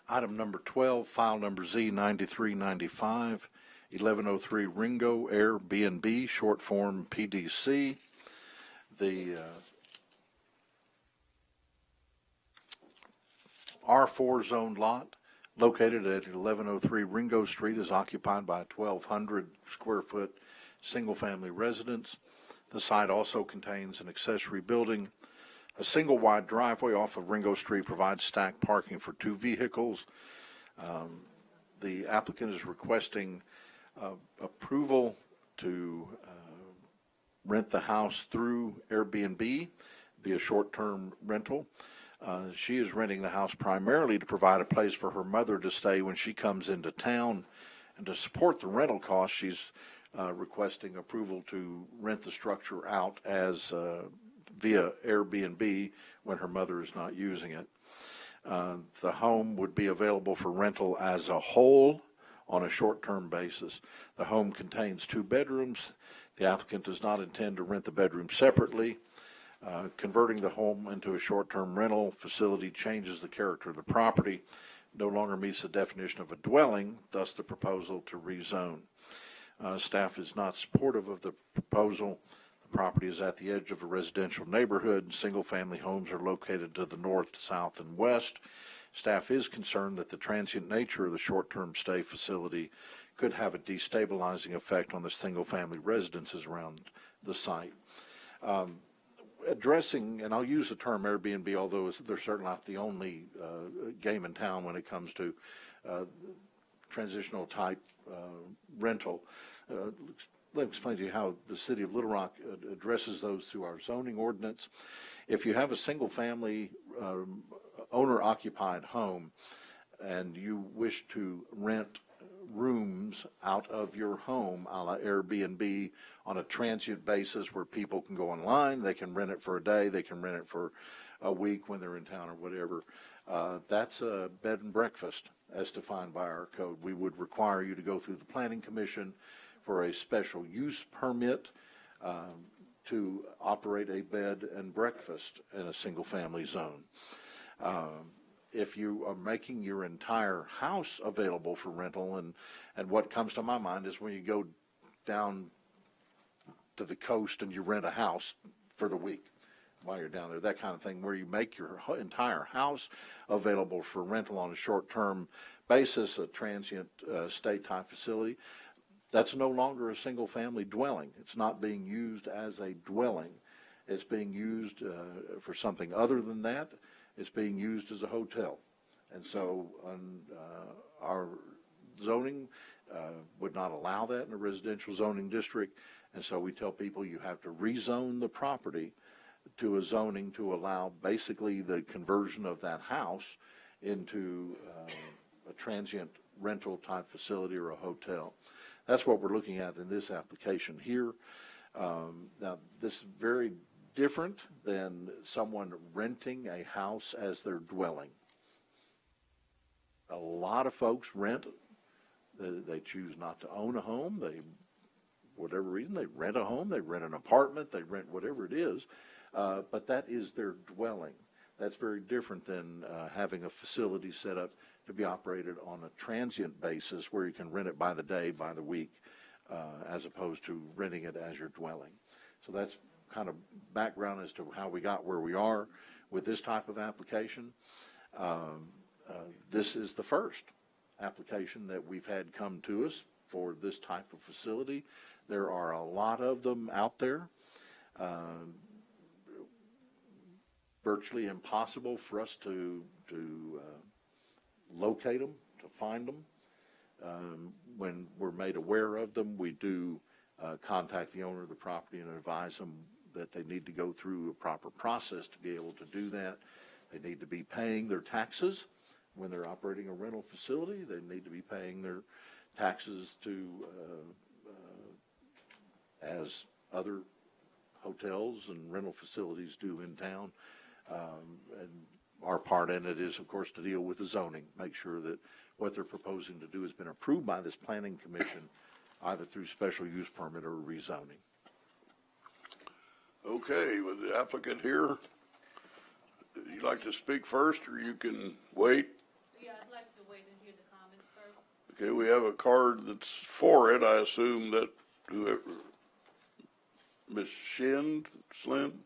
Item number 12, file number Z9395, 1103 Ringo Airbnb, short form PDC. The R4 zoned lot located at 1103 Ringo Street is occupied by a 1,200 square foot single-family residence. The site also contains an accessory building. A single wide driveway off of Ringo Street provides stacked parking for 2 vehicles. The applicant is requesting approval to rent the house through Airbnb, be a short-term rental. She is renting the house primarily to provide a place for her mother to stay when she comes into town. And to support the rental costs, she's requesting approval to rent the structure out as via Airbnb when her mother is not using it. The home would be available for rental as a whole on a short-term basis. The home contains 2 bedrooms. The applicant does not intend to rent the bedrooms separately. Converting the home into a short-term rental facility changes the character of the property, no longer meets the definition of a dwelling, thus the proposal to rezone. Staff is not supportive of the proposal. The property is at the edge of a residential neighborhood. Single-family homes are located to the north, south, and west. Staff is concerned that the transient nature of the short-term stay facility could have a destabilizing effect on the single-family residences around the site. Addressing, and I'll use the term Airbnb, although they're certainly not the only game in town when it comes to transitional type rental. Let me explain to you how the city of Little Rock addresses those through our zoning ordinance. If you have a single family owner-occupied home and you wish to rent rooms out of your home a la Airbnb on a transient basis where people can go online, they can rent it for a day, they can rent it for a week when they're in town or whatever, that's a bed and breakfast as defined by our code. We would require you to go through the Planning Commission for a special use permit to operate a bed and breakfast in a single family zone. If you are making your entire house available for rental, and what comes to my mind is when you go down to the coast and you rent a house for the week while you're down there, that kind of thing, where you make your entire house available for rental on a short-term basis, a transient stay type facility. that's no longer a single-family dwelling. It's not being used as a dwelling. It's being used for something other than that. It's being used as a hotel. And so our zoning would not allow that in a residential zoning district. And so we tell people you have to rezone the property to a zoning to allow basically the conversion of that house into a transient rental type facility or a hotel. That's what we're looking at in this application here. Now, this is very different than someone renting a house as their dwelling. A lot of folks rent. They choose not to own a home. They, whatever reason, they rent a home. They rent an apartment. They rent whatever it is. But that is their dwelling. That's very different than having a facility set up to be operated on a transient basis where you can rent it by the day, by the week, as opposed to renting it as your dwelling. So that's kind of background as to how we got where we are with this type of application. This is the first application that we've had come to us for this type of facility. There are a lot of them out there. Virtually impossible for us to locate them, to find them. When we're made aware of them, we do contact the owner of the property and advise them that they need to go through a proper process to be able to do that. They need to be paying their taxes when they're operating a rental facility. They need to be paying their taxes to as other hotels and rental facilities do in town. And our part in it is, of course, to deal with the zoning, make sure that what they're proposing to do has been approved by this planning commission, either through special use permit or rezoning. Okay, with the applicant here, you'd like to speak first, or you can wait? Yeah, I'd like to wait and hear the comments first. Okay, we have a card that's for it. I assume that whoever, Ms. Slynn?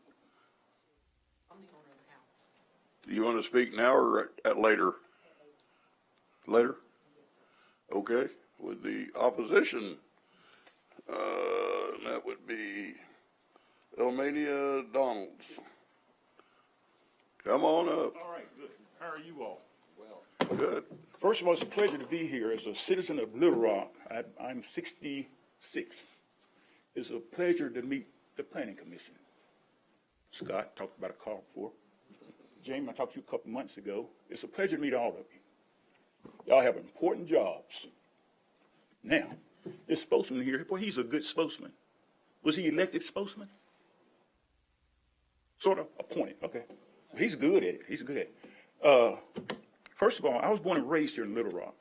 I'm the owner of the house. Do you want to speak now or at later? Later? Okay, with the opposition, that would be Elmania Donalds. Come on up. All right, good. How are you all? Good. First of all, it's a pleasure to be here as a citizen of Little Rock. I'm 66. It's a pleasure to meet the Planning Commission. Scott talked about a call before. James, I talked to you a couple months ago. It's a pleasure to meet all of you. Y'all have important jobs. Now, this spokesman here, well, he's a good spokesman. Was he elected spokesman? Sort of appointed, okay. He's good at it. He's good at it. First of all, I was born and raised here in Little Rock.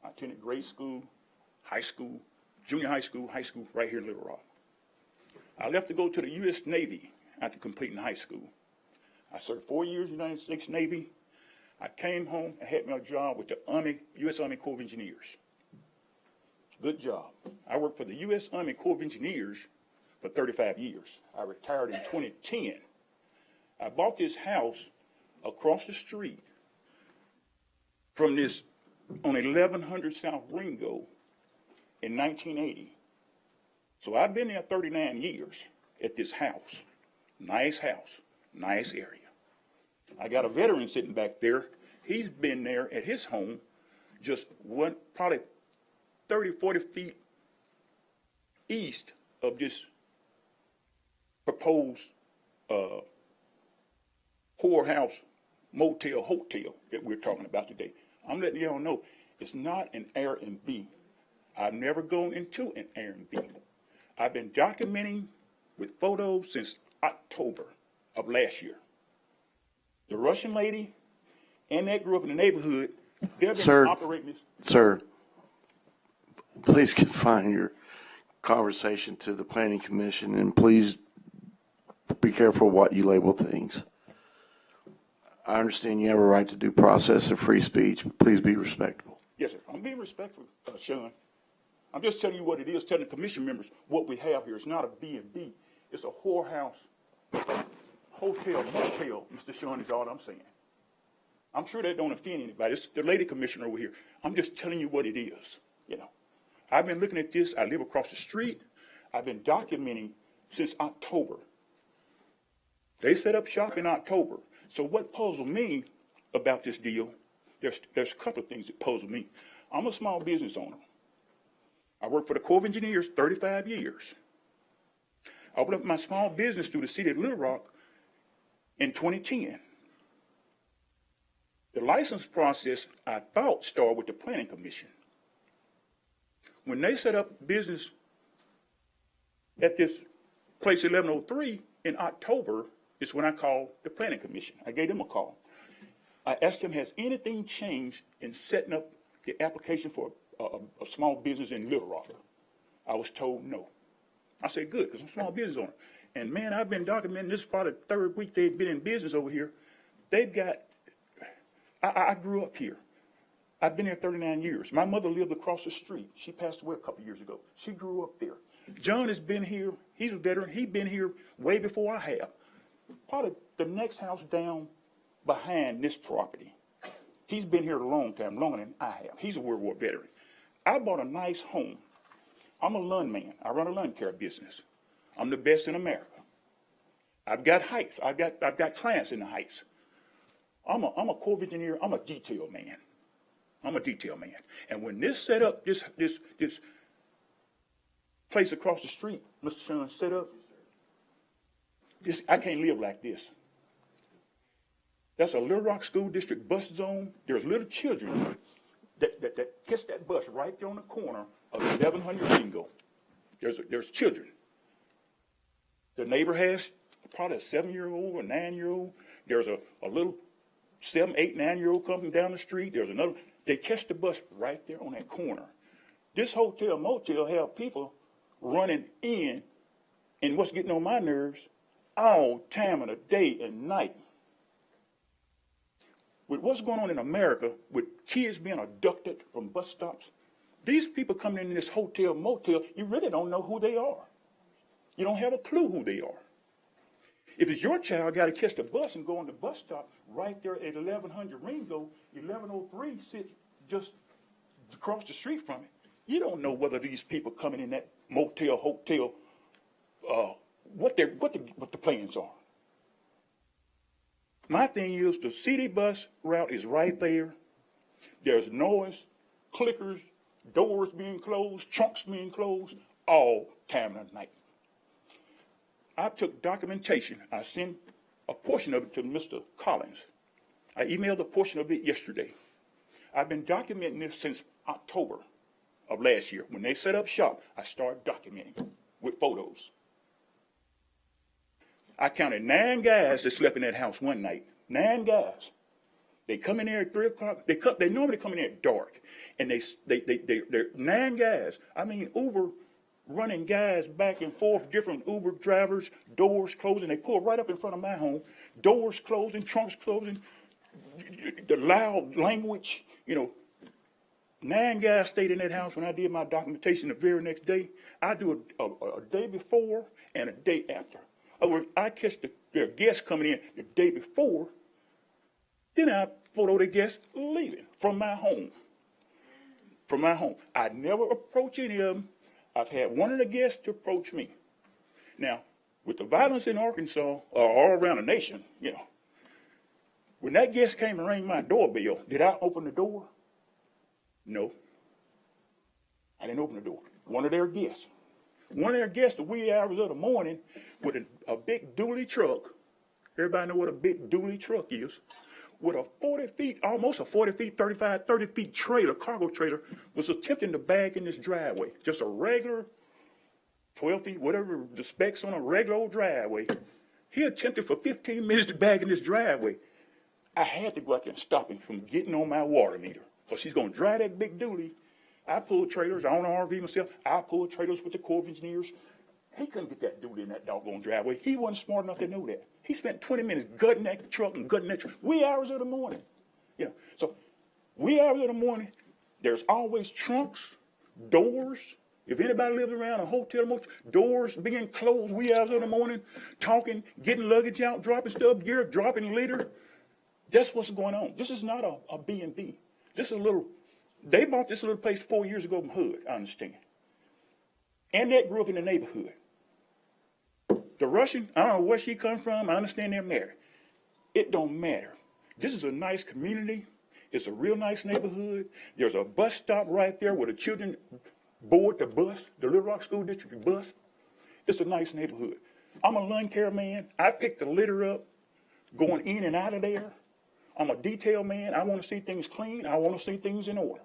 I attended grade school, high school, junior high school, right here in Little Rock. I left to go to the U.S. Navy after completing high school. I served 4 years in the United States Navy. I came home and had my job with the U.S. Army Corps of Engineers. Good job. I worked for the U.S. Army Corps of Engineers for 35 years. I retired in 2010. I bought this house across the street from this on 1100 South Ringo in 1980. So I've been there 39 years at this house. Nice area. I got a veteran sitting back there. He's been there at his home just probably 30, 40 feet east of this proposed whorehouse motel hotel that we're talking about today. I'm letting y'all know it's not an Airbnb. I've never gone into an Airbnb. I've been documenting with photos since October of last year. The Russian lady and that grew up in the neighborhood, they've been operating this. Sir, please confine your conversation to the Planning Commission, and please be careful what you label things. I understand you have a right to due process and free speech, but please be respectful. Yes, sir. I'm being respectful, Sean. I'm just telling you what it is, telling the commission members what we have here. It's not a B&B. It's a whorehouse, hotel, motel, Mr. Sean, is all I'm saying. I'm sure that don't offend anybody. It's the lady commissioner over here. I'm just telling you what it is, you know. I've been looking at this. I live across the street. I've been documenting since October. They set up shop in October. So what puzzled me about this deal, there's a couple of things that puzzle me. I'm a small business owner. I worked for the Corps of Engineers 35 years. I opened up my small business through the city of Little Rock in 2010. The license process, I thought, started with the Planning Commission. When they set up business at this place 1103 in October is when I called the Planning Commission. I gave them a call. I asked them, has anything changed in setting up the application for a small business in Little Rock? I was told no. I said, good, because I'm a small business owner. And man, I've been documenting this is probably the third week they've been in business over here. They've got, I grew up here. I've been here 39 years. My mother lived across the street. She passed away a couple years ago. She grew up there. John has been here. He's a veteran. He's been here way before I have. Probably the next house down behind this property. He's been here a long time, longer than I have. He's a World War veteran. I bought a nice home. I'm a lawn man. I run a lawn care business. I'm the best in America. I've got heights. I've got clients in the heights. I'm a Corps of Engineer. I'm a detail man. I'm a detail man. And when this set up, this place across the street, Mr. Sean set up, I can't live like this. That's a Little Rock School District bus zone. There's little children that catch that bus right there on the corner of 1100 Ringo. There's children. The neighbor has probably a 7-year-old or 9-year-old. There's a little 7, 8, 9-year-old coming down the street. There's another. They catch the bus right there on that corner. This hotel motel have people running in, and what's getting on my nerves, all time of the day and night. With what's going on in America, with kids being abducted from bus stops, these people coming in this hotel motel, you really don't know who they are. You don't have a clue who they are. If it's your child, got to catch the bus and go on the bus stop right there at 1100 Ringo, 1103 sits just across the street from it. You don't know whether these people coming in that motel, hotel, what the plans are. My thing is the city bus route is right there. There's noise, clickers, doors being closed, trunks being closed, all time of night. I took documentation. I sent a portion of it to Mr. Collins. I emailed a portion of it yesterday. I've been documenting this since October of last year. When they set up shop, I started documenting with photos. I counted 9 guys that slept in that house one night. 9 guys. They come in there at 3 o'clock. They normally come in there at dark. And they're 9 guys. I mean, Uber running guys back and forth, different Uber drivers, doors closing. They pull right up in front of my home. Doors closing, trunks closing, the loud language, 9 guys stayed in that house when I did my documentation the very next day. I do a day before and a day after. In other words, I catch their guests coming in the day before, then I photo the guests leaving from my home. From my home. I never approach any of them. I've had one of the guests to approach me. Now, with the violence in Arkansas, or all around the nation, when that guest came and rang my doorbell, did I open the door? No. I didn't open the door. One of their guests, the wee hours of the morning, with a big dually truck. Everybody know what a big dually truck is. With a 40 feet, almost a 40 feet, 35, 30 feet trailer, cargo trailer, was attempting to bag in this driveway. Just a regular 12 feet, whatever the specs on a regular old driveway. He attempted for 15 minutes to bag in this driveway. I had to go out there and stop him from getting on my water meter. Because he's going to drive that big dually. I pull trailers. I own an RV myself. I pull trailers with the Corps of Engineers. He couldn't get that dually in that doggone driveway. He wasn't smart enough to know that. He spent 20 minutes gutting that truck and gutting that truck. Wee hours of the morning. So wee hours of the morning, there's always trunks, doors. If anybody lives around a hotel, doors being closed wee hours of the morning, talking, getting luggage out, dropping stuff, gear, dropping litter. That's what's going on. This is not a B&B. This is a little They bought this little place 4 years ago from Hood, I understand. Annette grew up in the neighborhood. The Russian, I don't know where she come from. I understand they're married. It don't matter. This is a nice community. It's a real nice neighborhood. There's a bus stop right there where the children board the bus, the Little Rock School District bus. It's a nice neighborhood. I'm a lawn care man. I pick the litter up going in and out of there. I'm a detail man. I want to see things clean. I want to see things in order.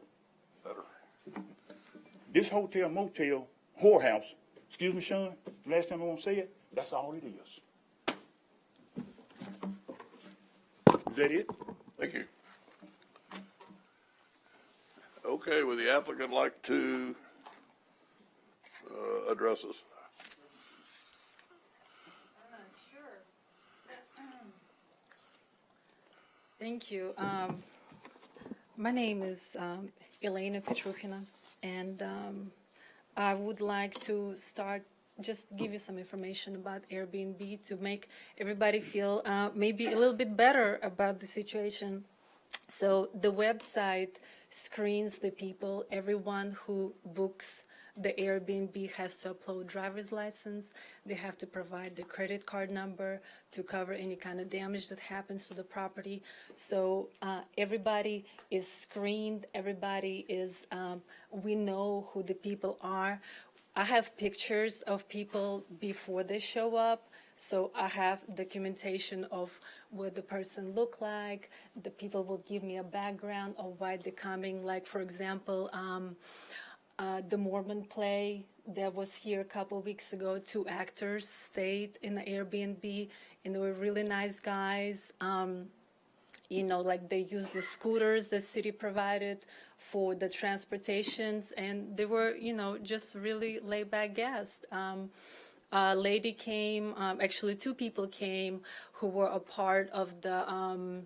This hotel, motel, whorehouse, excuse me, Sean, last time I want to say it, that's all it is. Is that it? Thank you. Okay, would the applicant like to address us? Thank you. My name is Elena Petrukhina, and I would like to start, just give you some information about Airbnb to make everybody feel maybe a little bit better about the situation. So the website screens the people. Everyone who books the Airbnb has to upload driver's license. They have to provide the credit card number to cover any kind of damage that happens to the property. So everybody is screened. Everybody is, we know who the people are. I have pictures of people before they show up. So I have documentation of what the person looked like. The people will give me a background of why they're coming. Like, for example, the Mormon play that was here a couple of weeks ago, 2 actors stayed in the Airbnb, and they were really nice guys. You know, like they used the scooters the city provided for the transportations, and they were, you know, just really laid-back guests. A lady came, actually 2 people came who were a part of the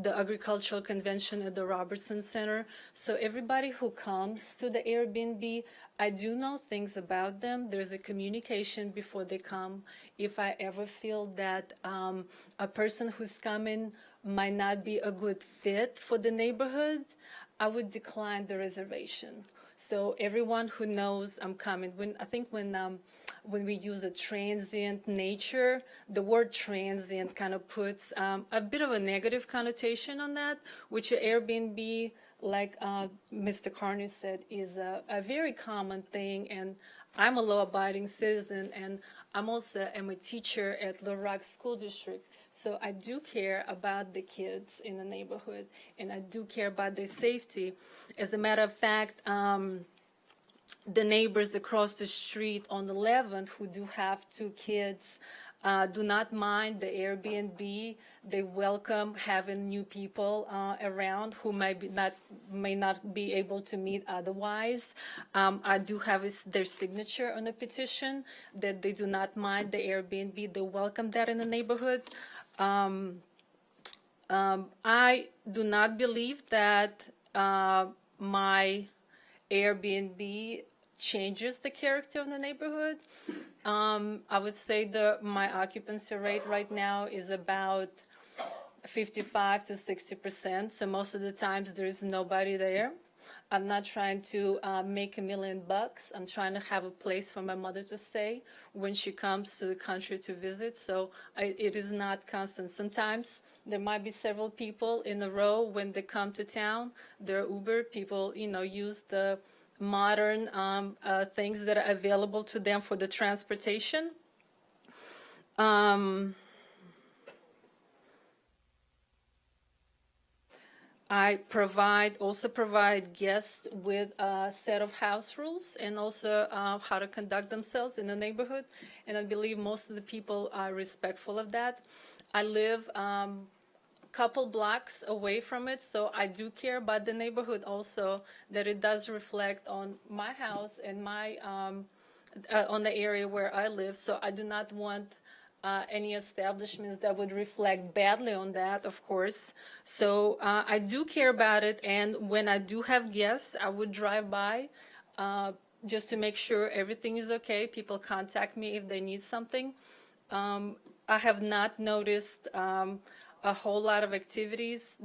agricultural convention at the Robertson Center. So everybody who comes to the Airbnb, I do know things about them. There's a communication before they come. If I ever feel that a person who's coming might not be a good fit for the neighborhood, I would decline the reservation. So everyone who knows I'm coming, when we use a transient nature, the word transient kind of puts a bit of a negative connotation on that, which Airbnb, like Mr. Carney said, is a very common thing. And I'm a law-abiding citizen, and I'm also a teacher at Little Rock School District. So I do care about the kids in the neighborhood, and I do care about their safety. As a matter of fact, the neighbors across the street on 11th who do have 2 kids do not mind the Airbnb. They welcome having new people around who may not be able to meet otherwise. I do have their signature on the petition that they do not mind the Airbnb. They welcome that in the neighborhood. I do not believe that my Airbnb changes the character of the neighborhood. I would say my occupancy rate right now is about 55 to 60%. So most of the times there is nobody there. I'm not trying to make $1 million. I'm trying to have a place for my mother to stay when she comes to the country to visit. So it is not constant. Sometimes there might be several people in a row when they come to town. They're Uber. People, use the modern things that are available to them for the transportation. I also provide guests with a set of house rules and also how to conduct themselves in the neighborhood. And I believe most of the people are respectful of that. I live a couple blocks away from it, so I do care about the neighborhood also, that it does reflect on my house and my on the area where I live. So I do not want any establishments that would reflect badly on that, of course. So I do care about it, and when I do have guests, I would drive by just to make sure everything is okay. People contact me if they need something. I have not noticed a whole lot of activities.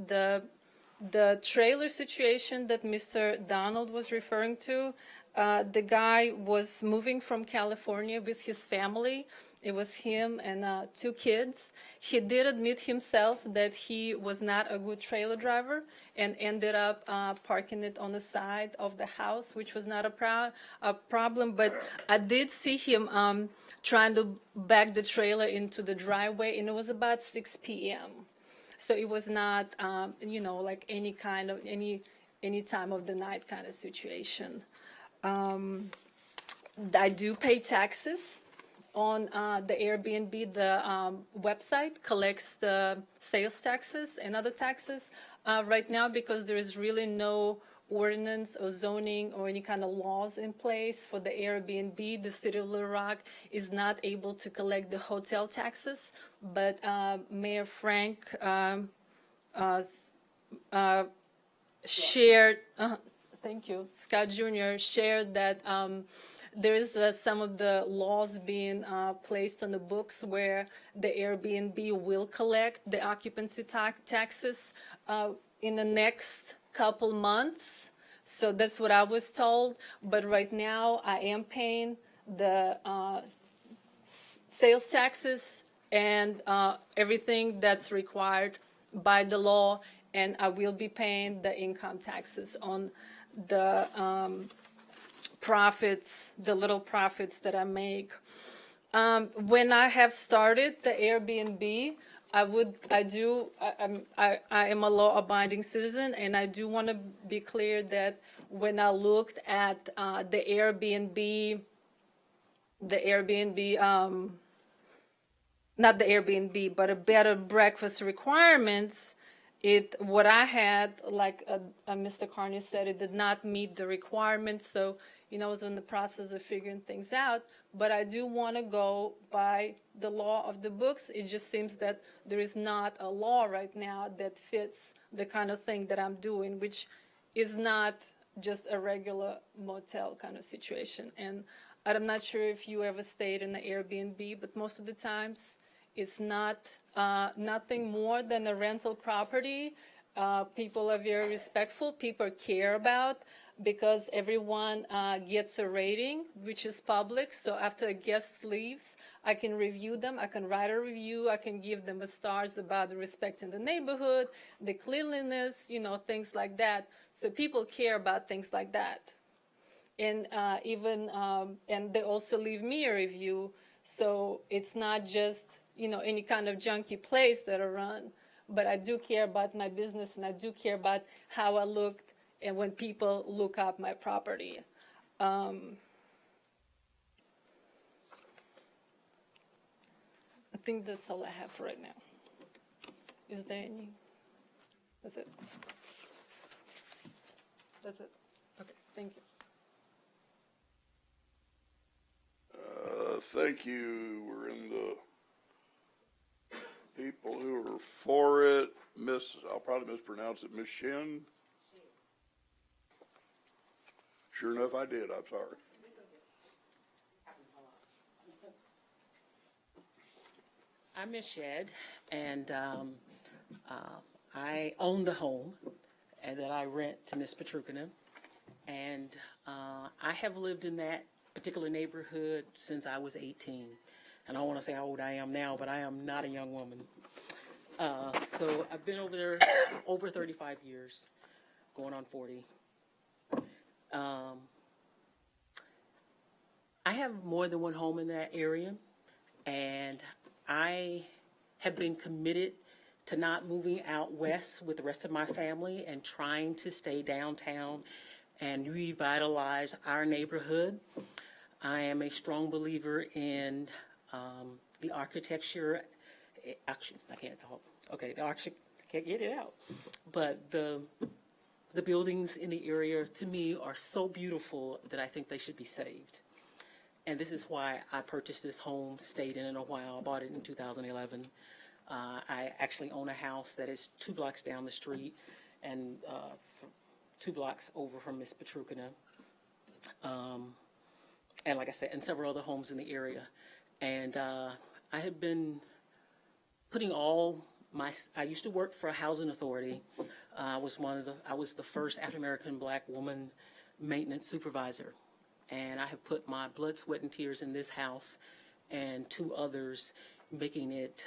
the trailer situation that Mr. Donald was referring to, the guy was moving from California with his family. It was him and 2 kids. He did admit himself that he was not a good trailer driver and ended up parking it on the side of the house, which was not a problem. But I did see him trying to back the trailer into the driveway, and it was about 6 p.m. So it was not, like any time of the night kind of situation. I do pay taxes on the Airbnb. The website collects the sales taxes and other taxes right now because there is really no ordinance or zoning or any kind of laws in place for the Airbnb. The city of Little Rock is not able to collect the hotel taxes, but Mayor Frank shared, thank you, Scott Jr. shared that there is some of the laws being placed on the books where the Airbnb will collect the occupancy taxes in the next couple months. So that's what I was told. But right now, I am paying the sales taxes and everything that's required by the law, and I will be paying the income taxes on the profits, the little profits that I make. When I have started the Airbnb, I am a law-abiding citizen, and I do want to be clear that when I looked at the Airbnb, not the Airbnb, but a bed and breakfast requirements, what I had, like Mr. Carney said, it did not meet the requirements. So, I was in the process of figuring things out. But I do want to go by the law of the books. It just seems that there is not a law right now that fits the kind of thing that I'm doing, which is not just a regular motel kind of situation. And I'm not sure if you ever stayed in the Airbnb, but most of the times it's not nothing more than a rental property. People are very respectful. People care about, because everyone gets a rating, which is public. So after a guest leaves, I can review them. I can write a review. I can give them stars about the respect in the neighborhood, the cleanliness, things like that. So people care about things like that. And and they also leave me a review. So it's not just, any kind of junky place that I run, but I do care about my business, and I do care about how I looked and when people look up my property. I think that's all I have for right now. Is there any? That's it. That's it. Okay, thank you. Thank you. We're in the people who are for it. I'll probably mispronounce it, Miss Shin. Sure enough, I did. I'm sorry. I'm Miss Shed, and I own the home and that I rent to Miss Petrukina. And I have lived in that particular neighborhood since I was 18. And I don't want to say how old I am now, but I am not a young woman. So I've been over there over 35 years, going on 40. I have more than one home in that area, and I have been committed to not moving out west with the rest of my family and trying to stay downtown and revitalize our neighborhood. I am a strong believer in the architecture. Actually, I can't talk. Okay, the architecture, I can't get it out. But the buildings in the area, to me, are so beautiful that I think they should be saved. And this is why I purchased this home, stayed in it a while, bought it in 2011. I actually own a house that is 2 blocks down the street and 2 blocks over from Miss Petrukina. And like I said, and several other homes in the area. And I have been putting I used to work for a housing authority. I was the first African-American black woman maintenance supervisor. And I have put my blood, sweat, and tears in this house and 2 others, making it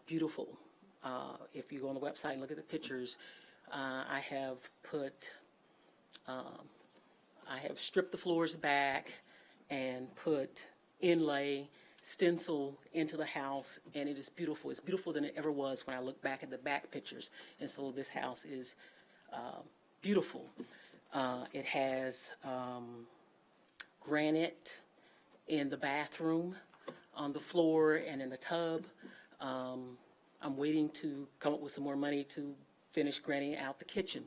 beautiful. If you go on the website and look at the pictures, I have stripped the floors back and put inlay, stencil into the house, and it is beautiful. It's beautiful than it ever was when I look back at the back pictures. And so this house is beautiful. It has granite in the bathroom, on the floor, and in the tub. I'm waiting to come up with some more money to finish granting out the kitchen.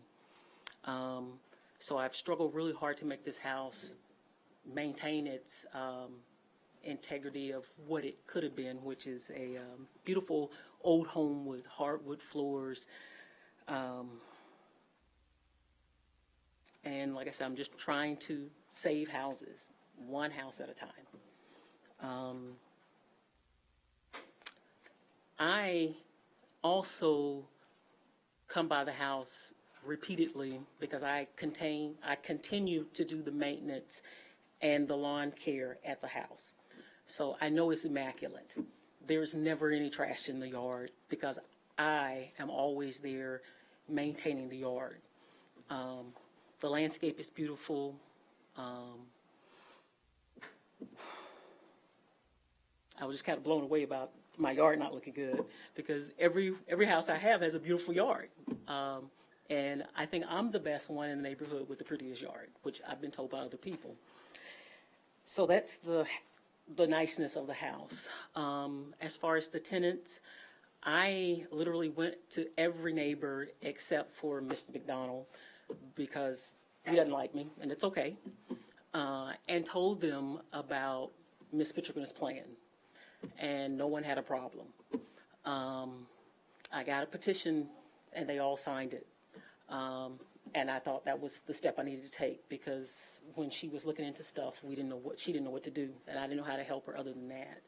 So I've struggled really hard to make this house maintain its integrity of what it could have been, which is a beautiful old home with hardwood floors. And like I said, I'm just trying to save houses, one house at a time. I also come by the house repeatedly because I continue to do the maintenance and the lawn care at the house. So I know it's immaculate. There's never any trash in the yard because I am always there maintaining the yard. The landscape is beautiful. I was just kind of blown away about my yard not looking good because every house I have has a beautiful yard. And I think I'm the best one in the neighborhood with the prettiest yard, which I've been told by other people. So that's the niceness of the house. As far as the tenants, I literally went to every neighbor except for Mr. McDonald because he doesn't like me, and it's okay, and told them about Ms. Pitcher's plan, and no one had a problem. I got a petition, and they all signed it. And I thought that was the step I needed to take because when she was looking into stuff, she didn't know what to do, and I didn't know how to help her other than that.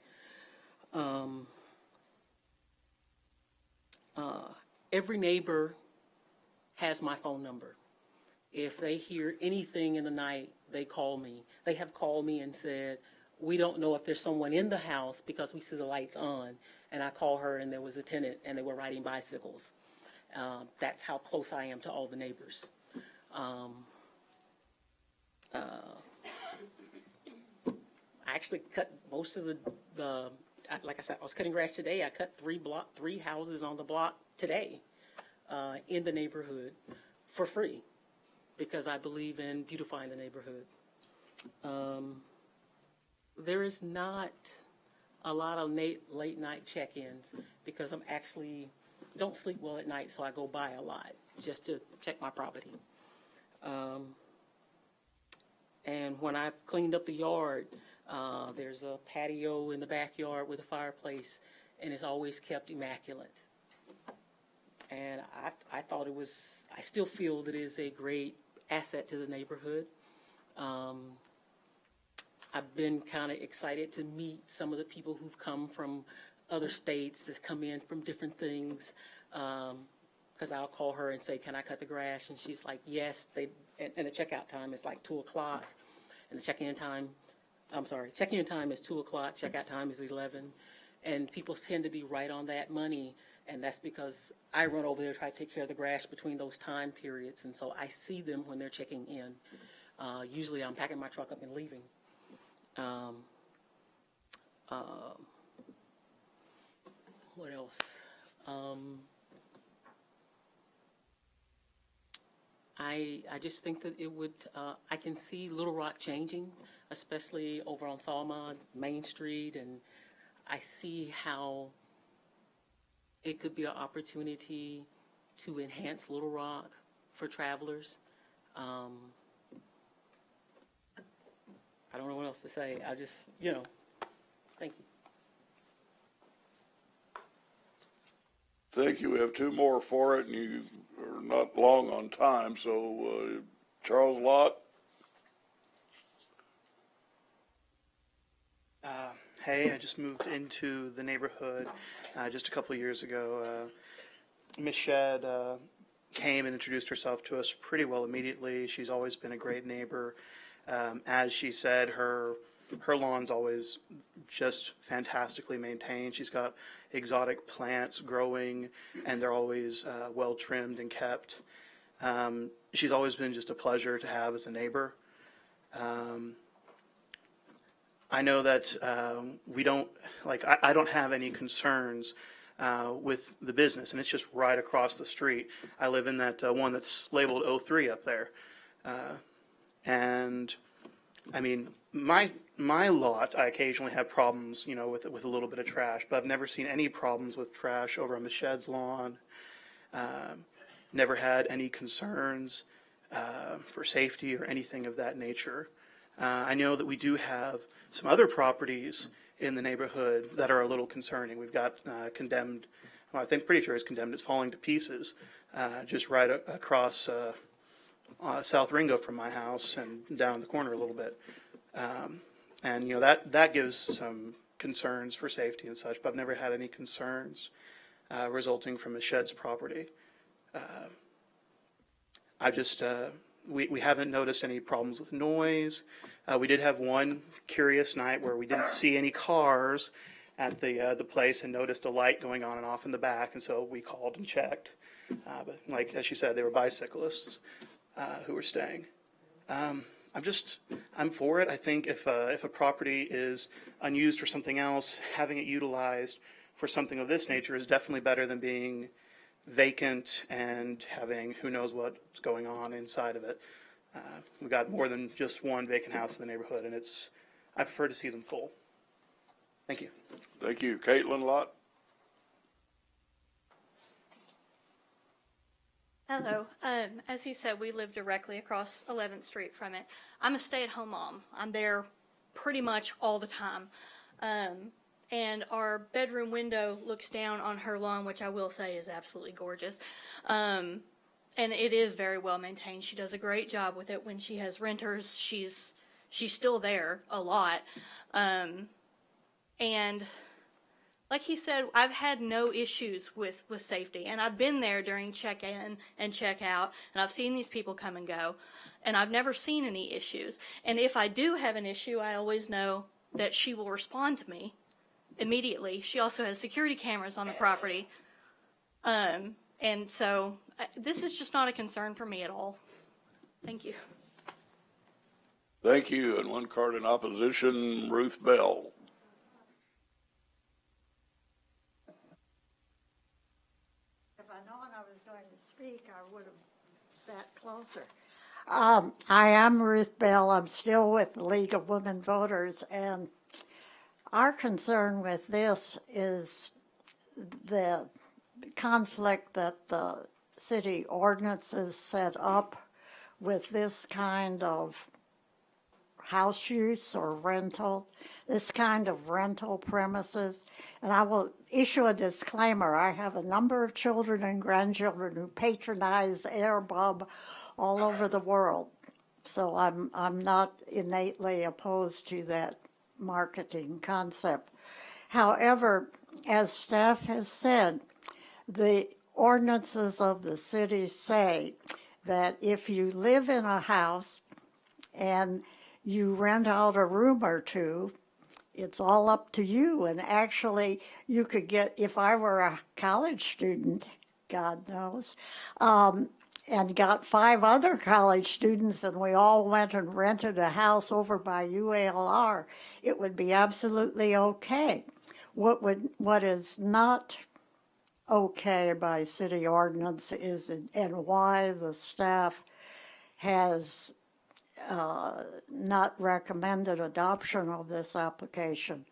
Every neighbor has my phone number. If they hear anything in the night, they call me. They have called me and said, we don't know if there's someone in the house because we see the lights on. And I call her and there was a tenant and they were riding bicycles. That's how close I am to all the neighbors. I actually cut most of the like I said, I was cutting grass today. I cut 3 houses on the block today in the neighborhood for free because I believe in beautifying the neighborhood. There is not a lot of late night check-ins because I'm actually don't sleep well at night, so I go by a lot just to check my property. And when I've cleaned up the yard, there's a patio in the backyard with a fireplace, and it's always kept immaculate. And I thought it was, I still feel that it is a great asset to the neighborhood. I've been kind of excited to meet some of the people who've come from other states that's come in from different things. Because I'll call her and say, can I cut the grass? And she's like, yes. And the checkout time is like 2 o'clock. And the check-in time is 2 o'clock, checkout time is 11. And people tend to be right on that money. And that's because I run over there to try to take care of the grass between those time periods. And so I see them when they're checking in. Usually I'm packing my truck up and leaving. What else? I just think that it would, I can see Little Rock changing, especially over on Salmon, Main Street, and I see how it could be an opportunity to enhance Little Rock for travelers. I don't know what else to say. I just, thank you. Thank you. We have 2 more for it, and you are not long on time. So, Charles Lott. Hey, I just moved into the neighborhood just a couple of years ago. Ms. Shedd came and introduced herself to us pretty well immediately. She's always been a great neighbor. As she said, her lawn's always just fantastically maintained. She's got exotic plants growing, and they're always well trimmed and kept. She's always been just a pleasure to have as a neighbor. I know that we don't, I don't have any concerns with the business, and it's just right across the street. I live in that one that's labeled 03 up there. And I mean, my lot, I occasionally have problems, with a little bit of trash, but I've never seen any problems with trash over on the Shed's lawn. Never had any concerns for safety or anything of that nature. I know that we do have some other properties in the neighborhood that are a little concerning. We've got condemned, well, I think pretty sure it's condemned, it's falling to pieces, just right across South Ringo from my house and down the corner a little bit. And that gives some concerns for safety and such, but I've never had any concerns resulting from a Shed's property. We haven't noticed any problems with noise. We did have one curious night where we didn't see any cars at the place and noticed a light going on and off in the back, and so we called and checked. But like as she said, they were bicyclists who were staying. I'm for it. I think if a property is unused for something else, having it utilized for something of this nature is definitely better than being vacant and having who knows what's going on inside of it. We've got more than just one vacant house in the neighborhood, and I prefer to see them full. Thank you. Thank you. Caitlin Lott? Hello. As you said, we live directly across 11th Street from it. I'm a stay-at-home mom. I'm there pretty much all the time. And our bedroom window looks down on her lawn, which I will say is absolutely gorgeous. And it is very well maintained. She does a great job with it. When she has renters, she's still there a lot. And like he said, I've had no issues with safety, and I've been there during check-in and check-out, and I've seen these people come and go, and I've never seen any issues. And if I do have an issue, I always know that she will respond to me immediately. She also has security cameras on the property, and so this is just not a concern for me at all. Thank you. Thank you. And one card in opposition, Ruth Bell. If I known I was going to speak, I would have sat closer. I am Ruth Bell. I'm still with the League of Women Voters, and our concern with this is the conflict that the city ordinances set up with this kind of house use or rental, this kind of rental premises. And I will issue a disclaimer. I have a number of children and grandchildren who patronize AirBub all over the world. So I'm not innately opposed to that marketing concept. However, as staff has said, the ordinances of the city say that if you live in a house and you rent out a room or two, it's all up to you. And actually, you could get, if I were a college student, God knows, and got 5 other college students and we all went and rented a house over by UALR, it would be absolutely okay. What is not okay by city ordinance is, and why the staff has not recommended adoption of this application,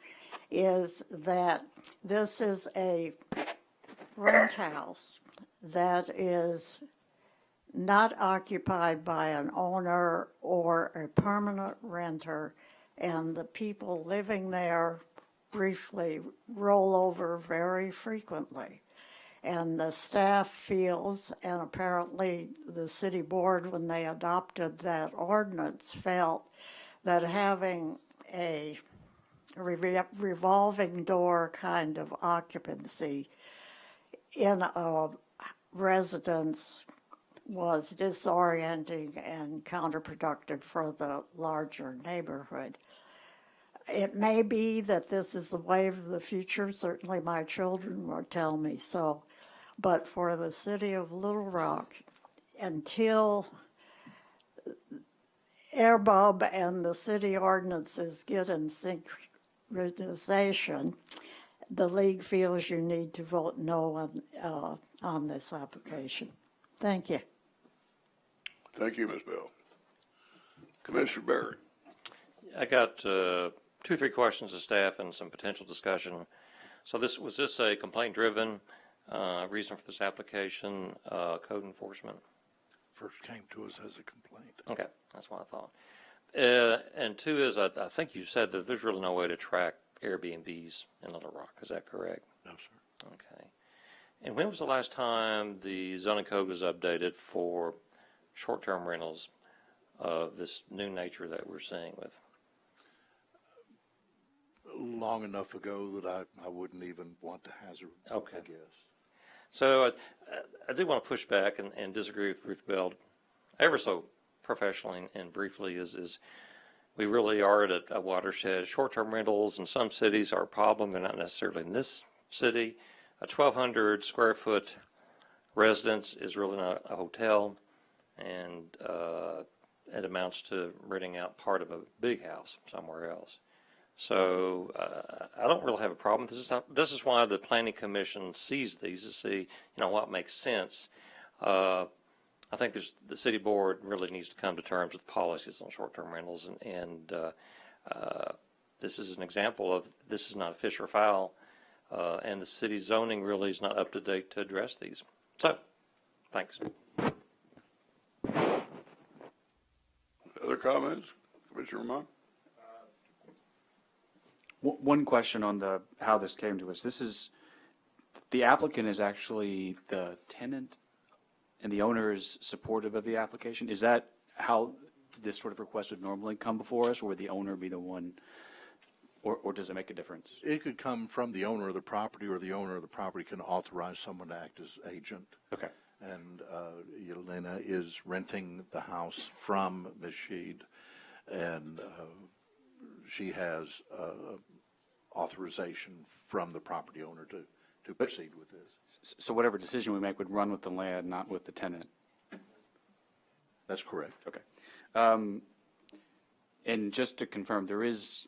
is that this is a rent house that is not occupied by an owner or a permanent renter, and the people living there briefly roll over very frequently. And the staff feels, and apparently the city board, when they adopted that ordinance, felt that having a revolving door kind of occupancy in a residence was disorienting and counterproductive for the larger neighborhood. It may be that this is the wave of the future. Certainly my children will tell me so. But for the city of Little Rock, until AirBub and the city ordinances get in synchronization, the league feels you need to vote no on this application. Thank you. Thank you, Ms. Bell. Commissioner Barrett. I got 2 or 3 questions to staff and some potential discussion. So was this a complaint-driven reason for this application, code enforcement? First came to us as a complaint. Okay, that's what I thought. And 2 is, I think you said that there's really no way to track Airbnbs in Little Rock. Is that correct? No, sir. Okay. And when was the last time the zoning code was updated for short-term rentals of this new nature that we're seeing with? Long enough ago that I wouldn't even want to hazard, Okay. I guess. So I do want to push back and disagree with Ruth Bell ever so professionally and briefly is we really are at a watershed. Short-term rentals in some cities are a problem. They're not necessarily in this city. A 1,200 square foot residence is really not a hotel, and it amounts to renting out part of a big house somewhere else. So I don't really have a problem. This is why the Planning Commission sees these to see, what makes sense. I think the city board really needs to come to terms with policies on short-term rentals, and this is an example of this is not a fish or fowl, and the city zoning really is not up to date to address these. So, thanks. Other comments? Commissioner Ramon? One question on how this came to us. The applicant is actually the tenant, and the owner is supportive of the application. Is that how this sort of request would normally come before us, or would the owner be the one, or does it make a difference? It could come from the owner of the property, or the owner of the property can authorize someone to act as agent. Okay. And Yelena is renting the house from Ms. Sheed, and she has authorization from the property owner to proceed with this. So whatever decision we make would run with the land, not with the tenant? That's correct. Okay. And just to confirm, there is,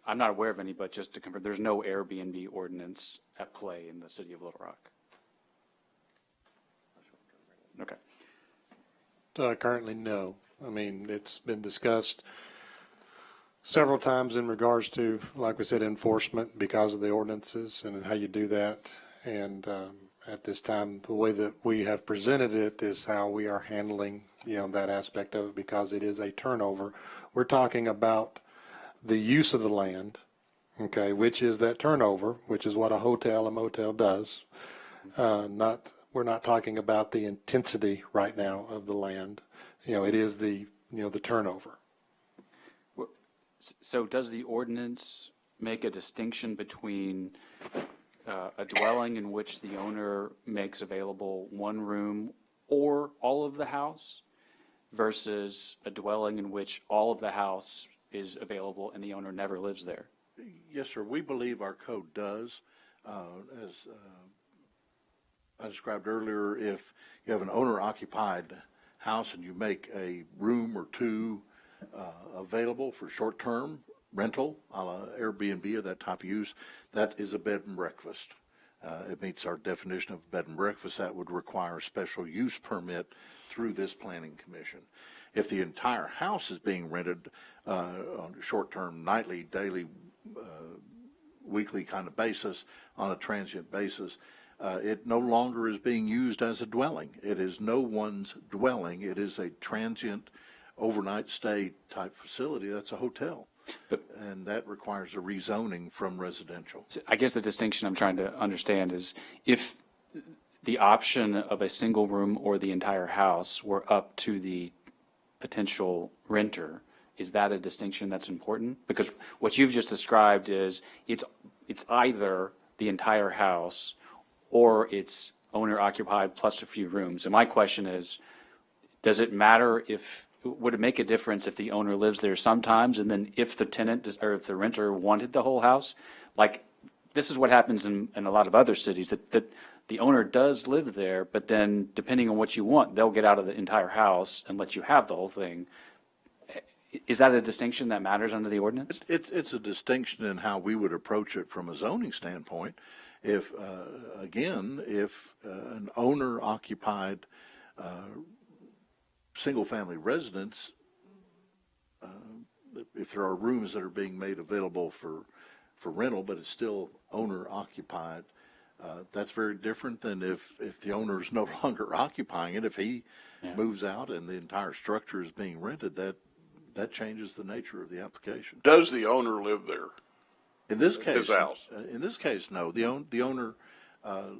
I'm not aware of any, but just to confirm, there's no Airbnb ordinance at play in the city of Little Rock? Okay. Currently, no. I mean, it's been discussed several times in regards to, like we said, enforcement because of the ordinances and how you do that. And at this time, the way that we have presented it is how we are handling, that aspect of it because it is a turnover. We're talking about the use of the land, okay, which is that turnover, which is what a hotel, a motel does. We're not talking about the intensity right now of the land. It is the turnover. So does the ordinance make a distinction between a dwelling in which the owner makes available one room or all of the house versus a dwelling in which all of the house is available and the owner never lives there? Yes, sir. We believe our code does. As I described earlier, if you have an owner-occupied house and you make a room or two available for short-term rental, a la Airbnb or that type of use, that is a bed and breakfast. It meets our definition of bed and breakfast. That would require a special use permit through this planning commission. If the entire house is being rented on a short-term, nightly, daily, weekly kind of basis, on a transient basis, it no longer is being used as a dwelling. It is no one's dwelling. It is a transient overnight stay type facility. That's a hotel. And that requires a rezoning from residential. I guess the distinction I'm trying to understand is if the option of a single room or the entire house were up to the potential renter, is that a distinction that's important? Because what you've just described is it's either the entire house or it's owner occupied plus a few rooms. And my question is, does it matter would it make a difference if the owner lives there sometimes, and then if the tenant or if the renter wanted the whole house? Like, this is what happens in a lot of other cities, that the owner does live there, but then depending on what you want, they'll get out of the entire house and let you have the whole thing. Is that a distinction that matters under the ordinance? It's a distinction in how we would approach it from a zoning standpoint. If, again, if an owner-occupied single-family residence, if there are rooms that are being made available for rental, but it's still owner-occupied, that's very different than if the owner is no longer occupying it. If he moves out and the entire structure is being rented, that changes the nature of the application. Does the owner live there? In this case, His house? In this case, no. The owner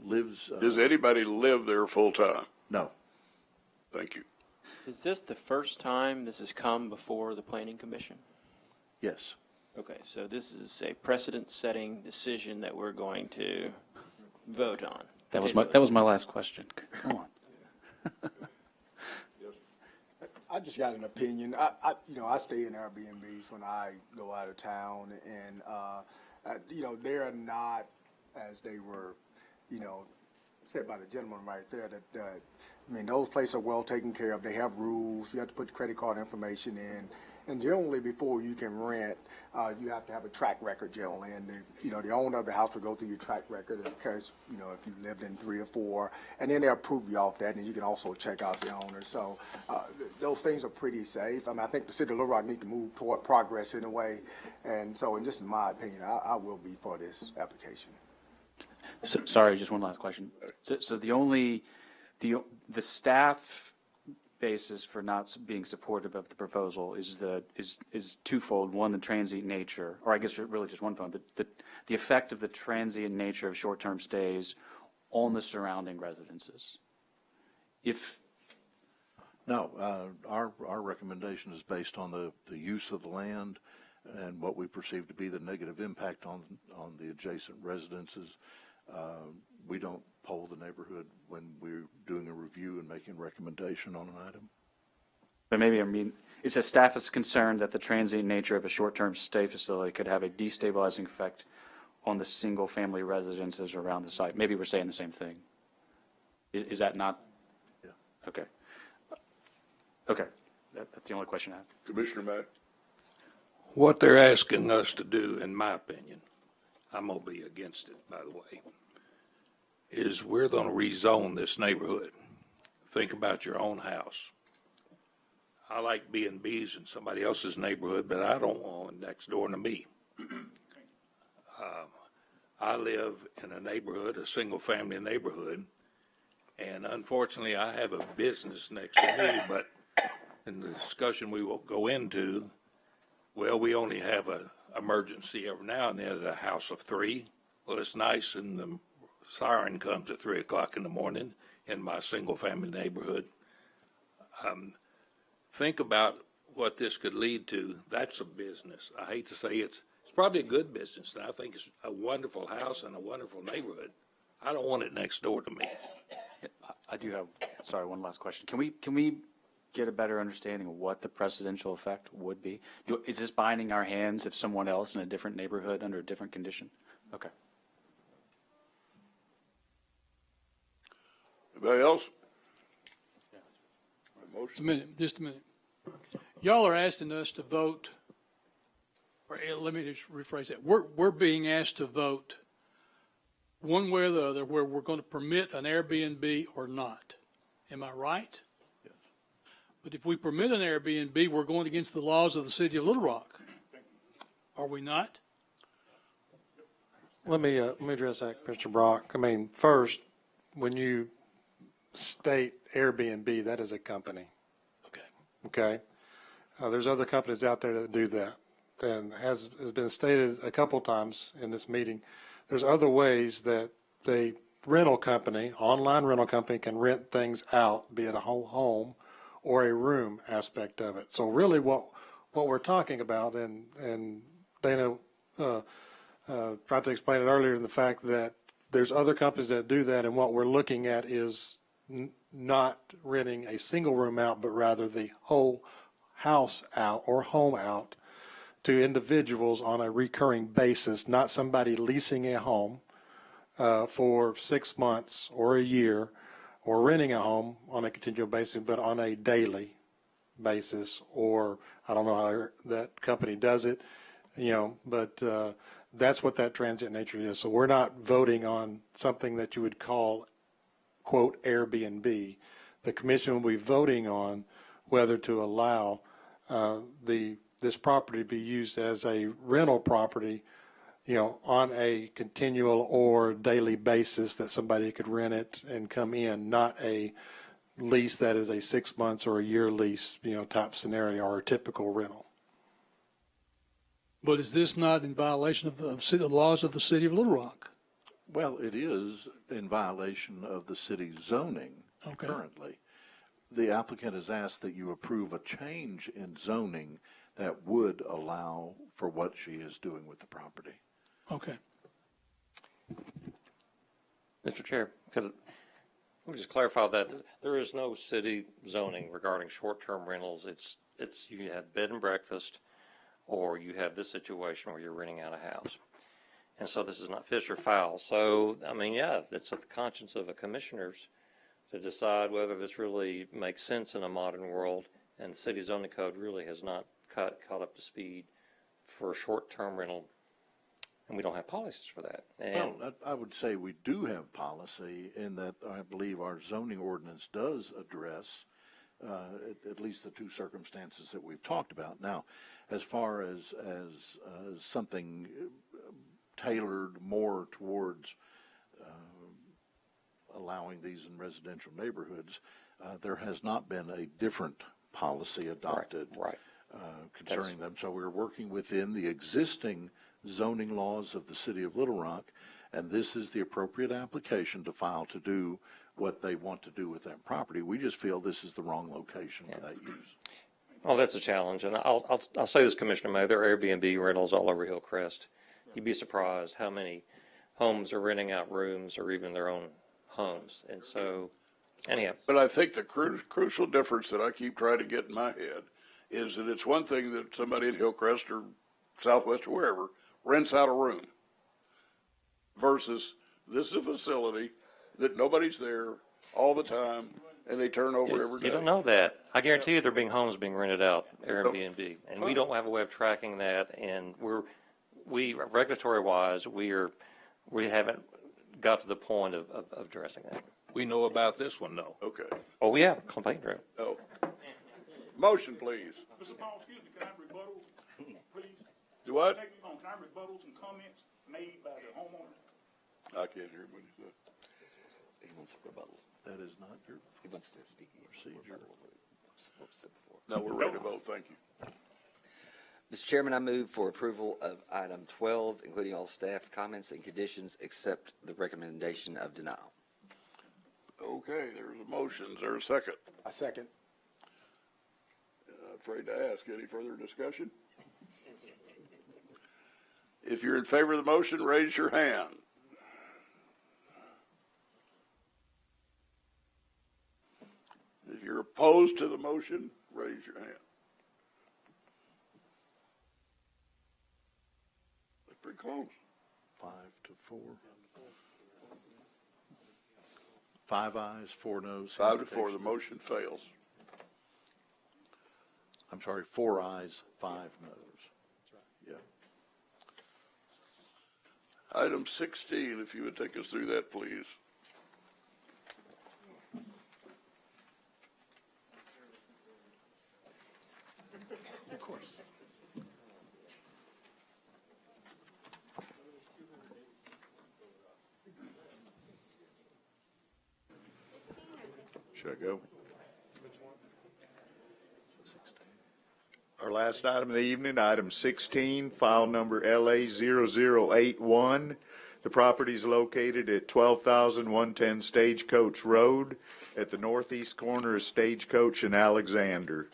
lives. Does anybody live there full-time? No. Thank you. Is this the first time this has come before the Planning Commission? Yes. Okay, so this is a precedent-setting decision that we're going to vote on. That was my last question. Come on. I just got an opinion. I stay in Airbnbs when I go out of town, and they are not as they were, said by the gentleman right there. Those places are well taken care of. They have rules. You have to put the credit card information in, and generally before you can rent, you have to have a track record generally, and the owner of the house will go through your track record because if you lived in 3 or 4, and then they'll approve you off that, and you can also check out the owner. So those things are pretty safe. I think the city of Little Rock needs to move toward progress in a way, and so, just in my opinion, I will be for this application. So, sorry, just one last question. So the staff basis for not being supportive of the proposal is twofold. One, the transient nature, or I guess really just one phone, the effect of the transient nature of short-term stays on the surrounding residences. Our recommendation is based on the use of the land and what we perceive to be the negative impact on the adjacent residences. We don't poll the neighborhood when we're doing a review and making a recommendation on an item. But maybe, it says staff is concerned that the transient nature of a short-term stay facility could have a destabilizing effect on the single-family residences around the site. Maybe we're saying the same thing. Is that not? Yeah. Okay. Okay. That's the only question I have. Commissioner Mack? What they're asking us to do, in my opinion, I'm going to be against it, by the way, is we're going to rezone this neighborhood. Think about your own house. I like B&Bs in somebody else's neighborhood, but I don't want one next door to me. I live in a neighborhood, a single-family neighborhood, and unfortunately, I have a business next to me, but in the discussion we will go into, well, we only have an emergency every now and then at a house of 3. Well, it's nice, and the siren comes at 3 o'clock in the morning in my single-family neighborhood. Think about what this could lead to. That's a business. I hate to say it's probably a good business, and I think it's a wonderful house and a wonderful neighborhood. I don't want it next door to me. I do have, sorry, one last question. Can we get a better understanding of what the precedential effect would be? Is this binding our hands if someone else in a different neighborhood under a different condition? Okay. Anybody else? Just a minute. Y'all are asking us to vote, or let me just rephrase that. We're being asked to vote one way or the other where we're going to permit an Airbnb or not. Am I right? Yes. But if we permit an Airbnb, we're going against the laws of the city of Little Rock. Are we not? Let me address that, Mr. Brock. First, when you state Airbnb, that is a company. Okay. There's other companies out there that do that. And has been stated a couple times in this meeting, there's other ways that the rental company, online rental company, can rent things out, be it a whole home or a room aspect of it. So really what we're talking about, and Dana tried to explain it earlier, the fact that there's other companies that do that, and what we're looking at is not renting a single room out, but rather the whole house out or home out to individuals on a recurring basis, not somebody leasing a home for 6 months or a year, or renting a home on a continual basis, but on a daily basis, or I don't know how that company does it, but that's what that transient nature is. So we're not voting on something that you would call, quote, Airbnb. The commission will be voting on whether to allow this property to be used as a rental property, on a continual or daily basis, that somebody could rent it and come in, not a lease that is a 6 months or a year lease, type scenario, or a typical rental. But is this not in violation of the laws of the city of Little Rock? Well, it is in violation of the city's zoning currently. The applicant has asked that you approve a change in zoning that would allow for what she is doing with the property. Okay. Mr. Chair, let me just clarify that there is no city zoning regarding short-term rentals. It's you have bed and breakfast, or you have this situation where you're renting out a house. And so this is not fish or fowl. So, I mean, yeah, it's at the conscience of a commissioners to decide whether this really makes sense in a modern world. And the city zoning code really has not caught up to speed for short-term rental. And we don't have policies for that. And Well, I would say we do have policy in that I believe our zoning ordinance does address at least the two circumstances that we've talked about. Now, as far as something tailored more towards allowing these in residential neighborhoods, there has not been a different policy adopted concerning them. So we're working within the existing zoning laws of the city of Little Rock, and this is the appropriate application to file to do what they want to do with that property. We just feel this is the wrong location for that use. well, that's a challenge. And I'll say this, Commissioner May, there are Airbnb rentals all over Hillcrest. You'd be surprised how many homes are renting out rooms or even their own homes. And so, anyhow. But I think the crucial difference that I keep trying to get in my head is that it's one thing that somebody in Hillcrest or Southwest or wherever rents out a room versus this is a facility that nobody's there all the time and they turn over every day. You don't know that. I guarantee you there are homes being rented out, Airbnb, and we don't have a way of tracking that. And we regulatory wise, we haven't got to the point of addressing that. We know about this one, though. Okay. Oh, we have a complaint room. Oh. Motion, please. Mr. Paul, excuse me, can I rebuttal, please? Do what? Can I rebuttal some comments made by the homeowner? I can't hear what he said. He wants a rebuttal. That is not your He wants to speak procedure. No, we're ready to vote. Thank you. Mr. Chairman, I move for approval of item 12, including all staff comments and conditions, except the recommendation of denial. Okay, there's a motion. Is there a second? I second. Afraid to ask. Any further discussion? If you're in favor of the motion, raise your hand. If you're opposed to the motion, raise your hand. That's pretty close. 5-4. 5 ayes, 4 noes. 5-4, the motion fails. I'm sorry, 4 ayes, 5 noes. Yeah. Item 16, if you would take us through that, please. Of course. Should I go? Our last item of the evening, item 16, file number LA0081. The property is located at 12,110 Stagecoach Road at the northeast corner of Stagecoach and Alexander.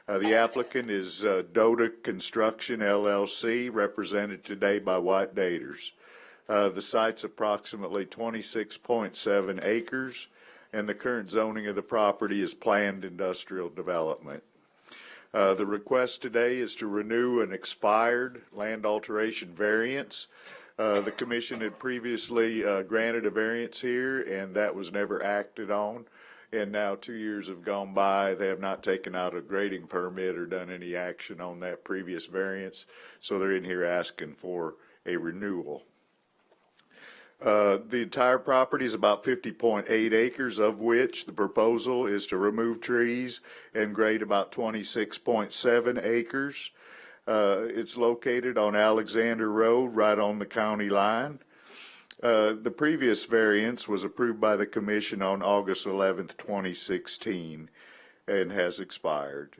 The applicant is Dota Construction LLC, represented today by White Daters. The site's approximately 26.7 acres, and the current zoning of the property is planned industrial development. The request today is to renew an expired land alteration variance. The commission had previously granted a variance here, and that was never acted on. And now 2 years have gone by. They have not taken out a grading permit or done any action on that previous variance, so they're in here asking for a renewal. The entire property is about 50.8 acres, of which the proposal is to remove trees and grade about 26.7 acres. It's located on Alexander Road, right on the county line. The previous variance was approved by the commission on August 11th, 2016, and has expired.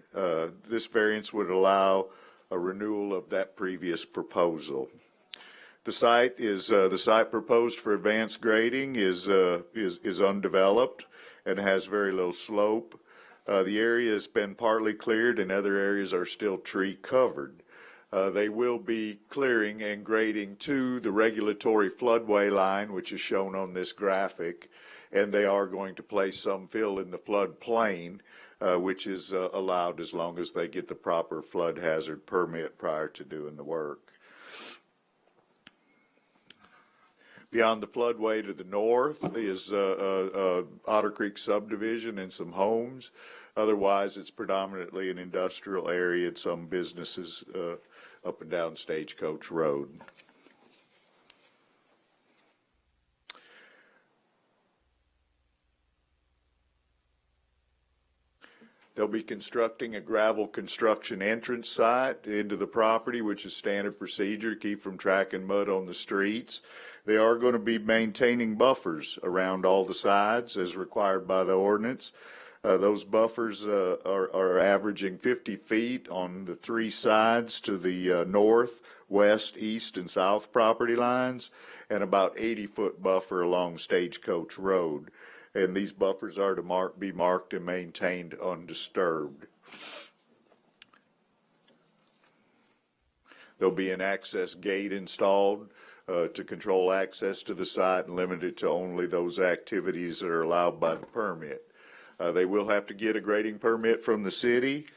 This variance would allow a renewal of that previous proposal. The site proposed for advanced grading is undeveloped and has very low slope. The area has been partly cleared and other areas are still tree covered. They will be clearing and grading to the regulatory floodway line, which is shown on this graphic, and they are going to place some fill in the flood plain, which is allowed as long as they get the proper flood hazard permit prior to doing the work. Beyond the floodway to the north is Otter Creek Subdivision and some homes. Otherwise, it's predominantly an industrial area and some businesses up and down Stagecoach Road. They'll be constructing a gravel construction entrance site into the property, which is standard procedure to keep from tracking mud on the streets. They are going to be maintaining buffers around all the sides as required by the ordinance. Those buffers are averaging 50 feet on the three sides to the north, west, east, and south property lines, and about 80-foot buffer along Stagecoach Road. And these buffers are to be marked and maintained undisturbed. There'll be an access gate installed to control access to the site and limit it to only those activities that are allowed by the permit. They will have to get a grading permit from the city.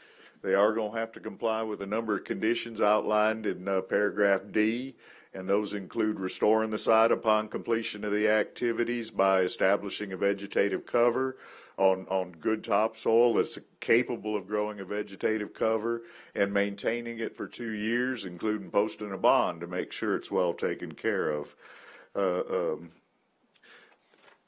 They are going to have to comply with a number of conditions outlined in paragraph D, and those include restoring the site upon completion of the activities by establishing a vegetative cover on good topsoil that's capable of growing a vegetative cover, and maintaining it for 2 years, including posting a bond to make sure it's well taken care of.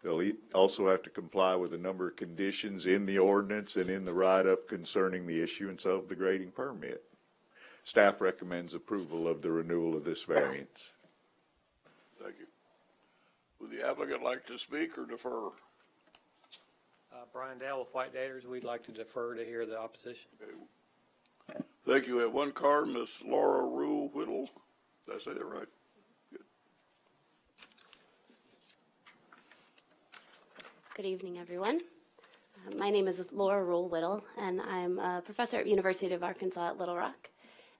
They'll also have to comply with a number of conditions in the ordinance and in the write-up concerning the issuance of the grading permit. Staff recommends approval of the renewal of this variance. Thank you. Would the applicant like to speak or defer? Brian Dale with White Daters. We'd like to defer to hear the opposition. Okay. Thank you. We have one card, Miss Laura Rule Whittle. Did I say that right? Good. Good evening, everyone. My name is Laura Rule Whittle, and I'm a professor at University of Arkansas at Little Rock.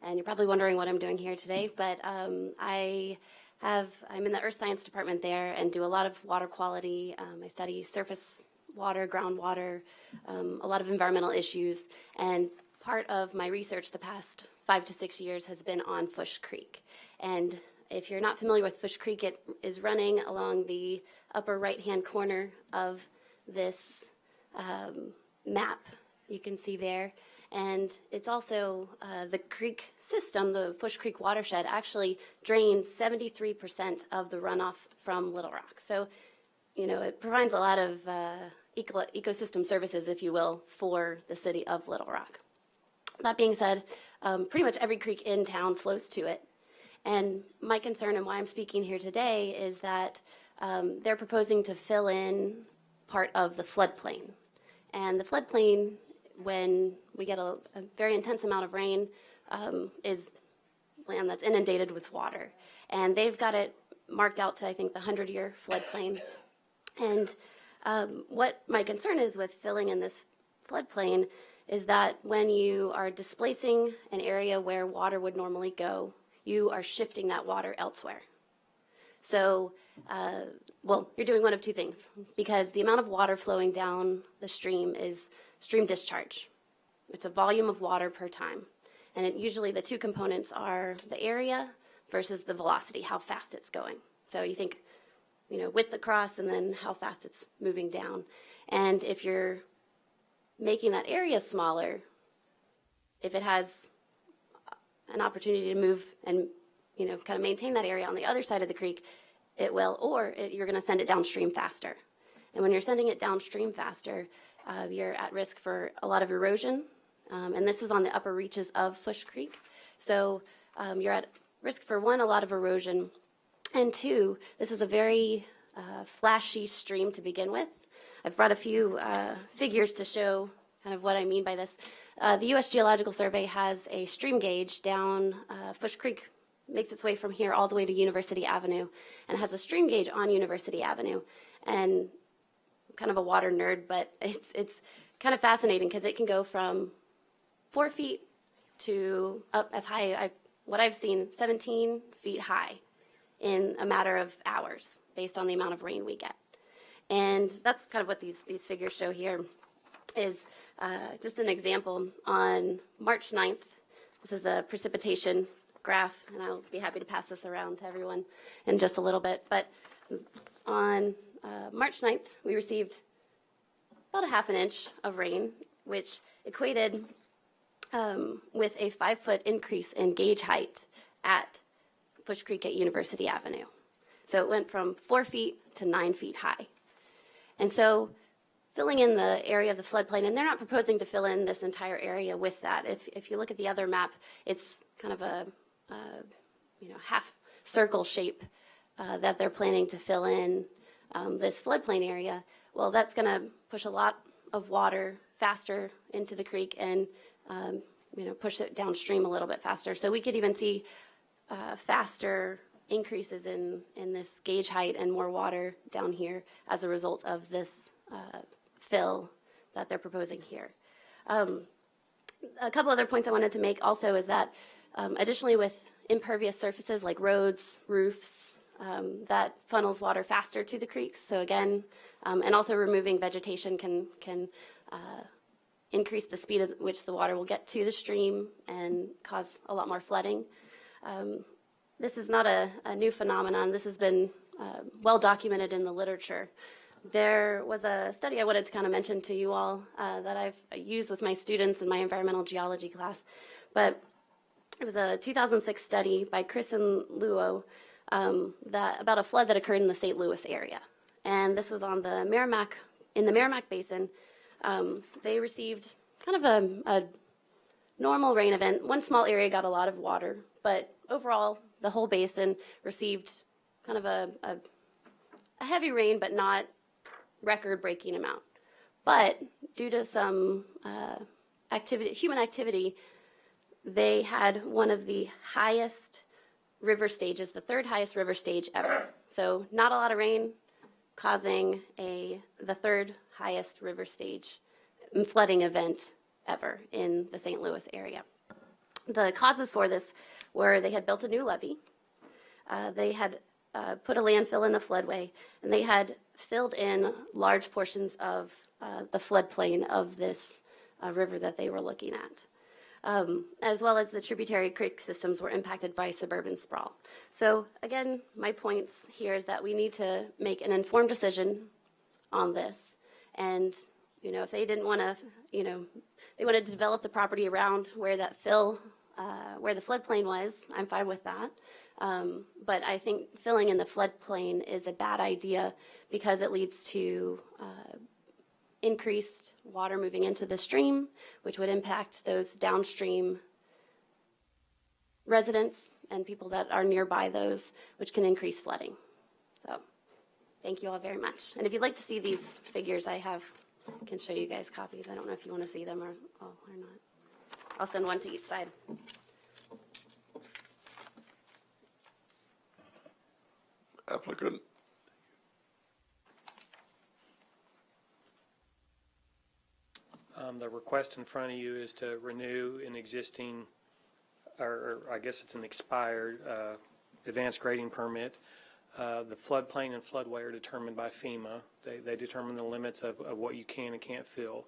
And you're probably wondering what I'm doing here today, but I'm in the Earth Science department there and do a lot of water quality. I study surface water, groundwater, a lot of environmental issues, and part of my research the past 5 to 6 years has been on Fush Creek. And if you're not familiar with Fush Creek, it is running along the upper right-hand corner of this map you can see there. And it's also the creek system, the Fush Creek watershed, actually drains 73% of the runoff from Little Rock. So, you know, it provides a lot of ecosystem services, if you will, for the city of Little Rock. That being said, pretty much every creek in town flows to it. And my concern and why I'm speaking here today is that they're proposing to fill in part of the floodplain. And the floodplain, when we get a very intense amount of rain, is land that's inundated with water. And they've got it marked out to, I think, the 100-year floodplain. And what my concern is with filling in this floodplain is that when you are displacing an area where water would normally go, you are shifting that water elsewhere. So, well, you're doing one of two things, because the amount of water flowing down the stream is stream discharge. It's a volume of water per time. And usually the two components are the area versus the velocity, how fast it's going. So you think, width across and then how fast it's moving down. And if you're making that area smaller, if it has an opportunity to move and kind of maintain that area on the other side of the creek, it will, or you're going to send it downstream faster. And when you're sending it downstream faster, you're at risk for a lot of erosion. And this is on the upper reaches of Fush Creek. So you're at risk for, one, a lot of erosion, and two, this is a very flashy stream to begin with. I've brought a few figures to show kind of what I mean by this. The U.S. Geological Survey has a stream gauge down Fush Creek, makes its way from here all the way to University Avenue, and has a stream gauge on University Avenue. And I'm kind of a water nerd, but it's kind of fascinating because it can go from 4 feet to up as high, what I've seen, 17 feet high in a matter of hours based on the amount of rain we get. And that's kind of what these figures show here is just an example. On March 9th, this is the precipitation graph, and I'll be happy to pass this around to everyone in just a little bit. But on March 9th, we received about a half an inch of rain, which equated with a 5-foot increase in gauge height at Fush Creek at University Avenue. So it went from 4 feet to 9 feet high. And so filling in the area of the floodplain, and they're not proposing to fill in this entire area with that. If you look at the other map, it's kind of a half circle shape that they're planning to fill in this floodplain area. Well, that's going to push a lot of water faster into the creek and push it downstream a little bit faster. So we could even see faster increases in this gauge height and more water down here as a result of this fill that they're proposing here. A couple other points I wanted to make also is that additionally with impervious surfaces like roads, roofs, that funnels water faster to the creeks. So again, and also removing vegetation can increase the speed at which the water will get to the stream and cause a lot more flooding. This is not a new phenomenon. This has been well documented in the literature. There was a study I wanted to kind of mention to you all that I've used with my students in my environmental geology class. But it was a 2006 study by Chris and Luo about a flood that occurred in the St. Louis area. And this was on the Merrimack, in the Merrimack Basin. They received kind of a normal rain event. One small area got a lot of water, but overall, the whole basin received kind of a heavy rain, but not record-breaking amount. But due to some human activity, they had one of the highest river stages, the third highest river stage ever. So not a lot of rain, causing the third highest river stage flooding event ever in the St. Louis area. The causes for this were they had built a new levee, they had put a landfill in the floodway, and they had filled in large portions of the floodplain of this river that they were looking at. As well as the tributary creek systems were impacted by suburban sprawl. So again, my points here is that we need to make an informed decision on this. And, if they didn't want to, they wanted to develop the property around where that where the floodplain was, I'm fine with that. But I think filling in the floodplain is a bad idea because it leads to increased water moving into the stream, which would impact those downstream residents and people that are nearby those, which can increase flooding. So thank you all very much. And if you'd like to see these figures I can show you guys copies. I don't know if you want to see them or not. I'll send one to each side. Applicant. The request in front of you is to renew an existing, or I guess it's an expired advanced grading permit The floodplain and floodway are determined by FEMA. They determine the limits of what you can and can't fill.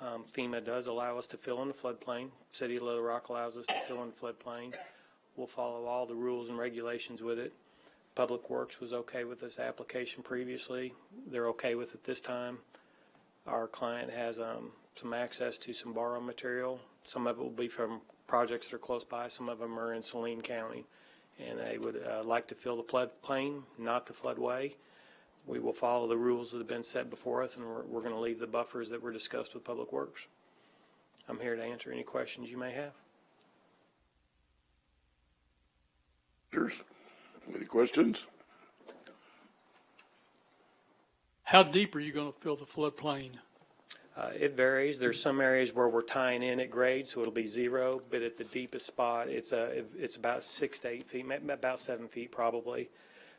FEMA does allow us to fill in the floodplain. City of Little Rock allows us to fill in the floodplain. We'll follow all the rules and regulations with it. Public Works was okay with this application previously. They're okay with it this time. Our client has some access to some borrow material. Some of it will be from projects that are close by. Some of them are in Saline County. And they would like to fill the floodplain, not the floodway. We will follow the rules that have been set before us, and we're going to leave the buffers that were discussed with Public Works. I'm here to answer any questions you may have. Any questions? How deep are you going to fill the floodplain? It varies. There's some areas where we're tying in at grade, so it'll be 0, but at the deepest spot, it's about 6 to 8 feet, about 7 feet probably.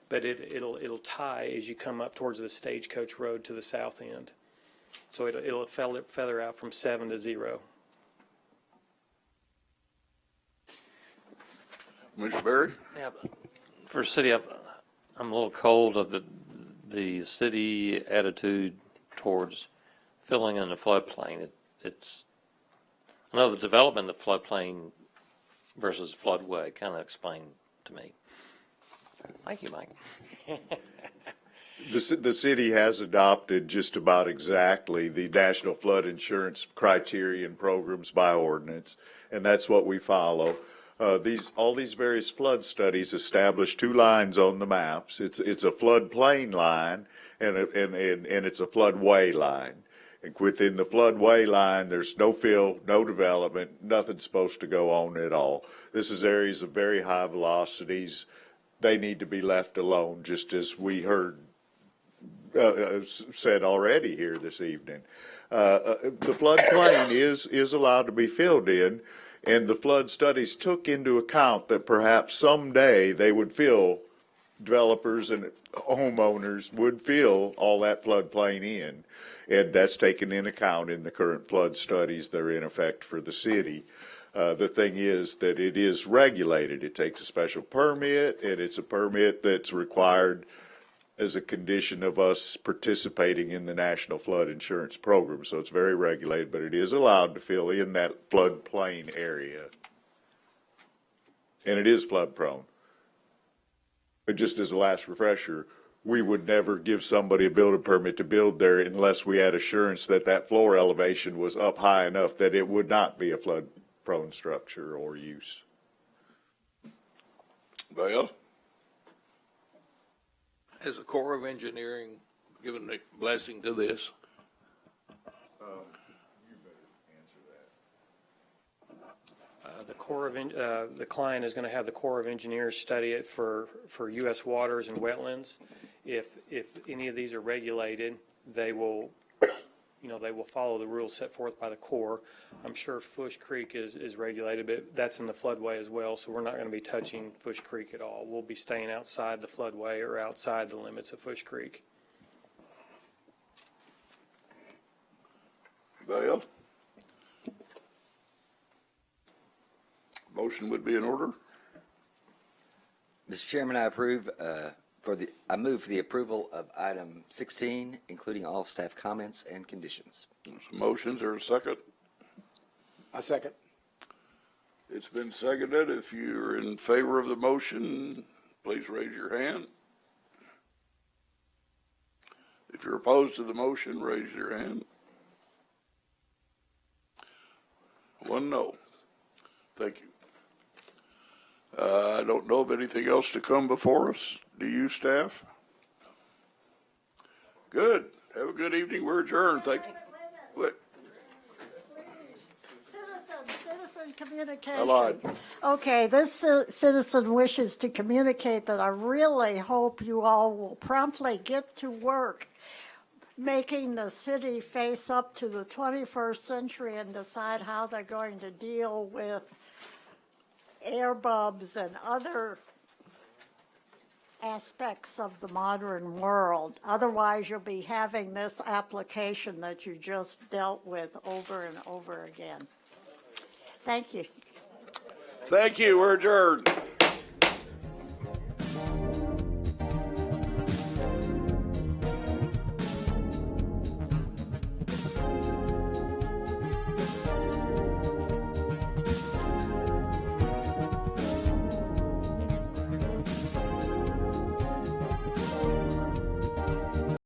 But it'll tie as you come up towards the Stagecoach Road to the south end. So it'll feather out from 7 to 0. Mr. Berry? Yeah, for city, I'm a little cold of the city attitude towards filling in the floodplain. I know the development of the floodplain versus floodway kind of explained to me. Thank you, Mike. The city has adopted just about exactly the National Flood Insurance criteria and programs by ordinance, and that's what we follow. All these various flood studies establish 2 lines on the maps. It's a floodplain line and it's a floodway line. And within the floodway line, there's no fill, no development, nothing's supposed to go on at all. This is areas of very high velocities. They need to be left alone, just as we heard said already here this evening. The floodplain is allowed to be filled in, and the flood studies took into account that perhaps someday they would fill, developers and homeowners would fill all that floodplain in. And that's taken into account in the current flood studies that are in effect for the city. The thing is that it is regulated. It takes a special permit, and it's a permit that's required as a condition of us participating in the National Flood Insurance Program. So it's very regulated, but it is allowed to fill in that floodplain area. And it is flood prone. But just as a last refresher, we would never give somebody a building permit to build there unless we had assurance that that floor elevation was up high enough that it would not be a flood prone structure or use. Val? Has the Corps of Engineering given the blessing to this? The client is going to have the Corps of Engineers study it for U.S. waters and wetlands. If any of these are regulated, they will follow the rules set forth by the Corps. I'm sure Fush Creek is regulated, but that's in the floodway as well, so we're not going to be touching Fush Creek at all. We'll be staying outside the floodway or outside the limits of Fush Creek. Val? Motion would be in order. Mr. Chairman, I move for the approval of item 16, including all staff comments and conditions. Motions or a second? I second. It's been seconded. If you're in favor of the motion, please raise your hand. If you're opposed to the motion, raise your hand. 1 no. Thank you. I don't know of anything else to come before us. Do you, staff? Good. Have a good evening. We're adjourned. Thank you. What? Citizen communication. I lied. Okay, this citizen wishes to communicate that I really hope you all will promptly get to work making the city face up to the 21st century and decide how they're going to deal with air bubs and other aspects of the modern world. Otherwise, you'll be having this application that you just dealt with over and over again. Thank you. Thank you. We're adjourned.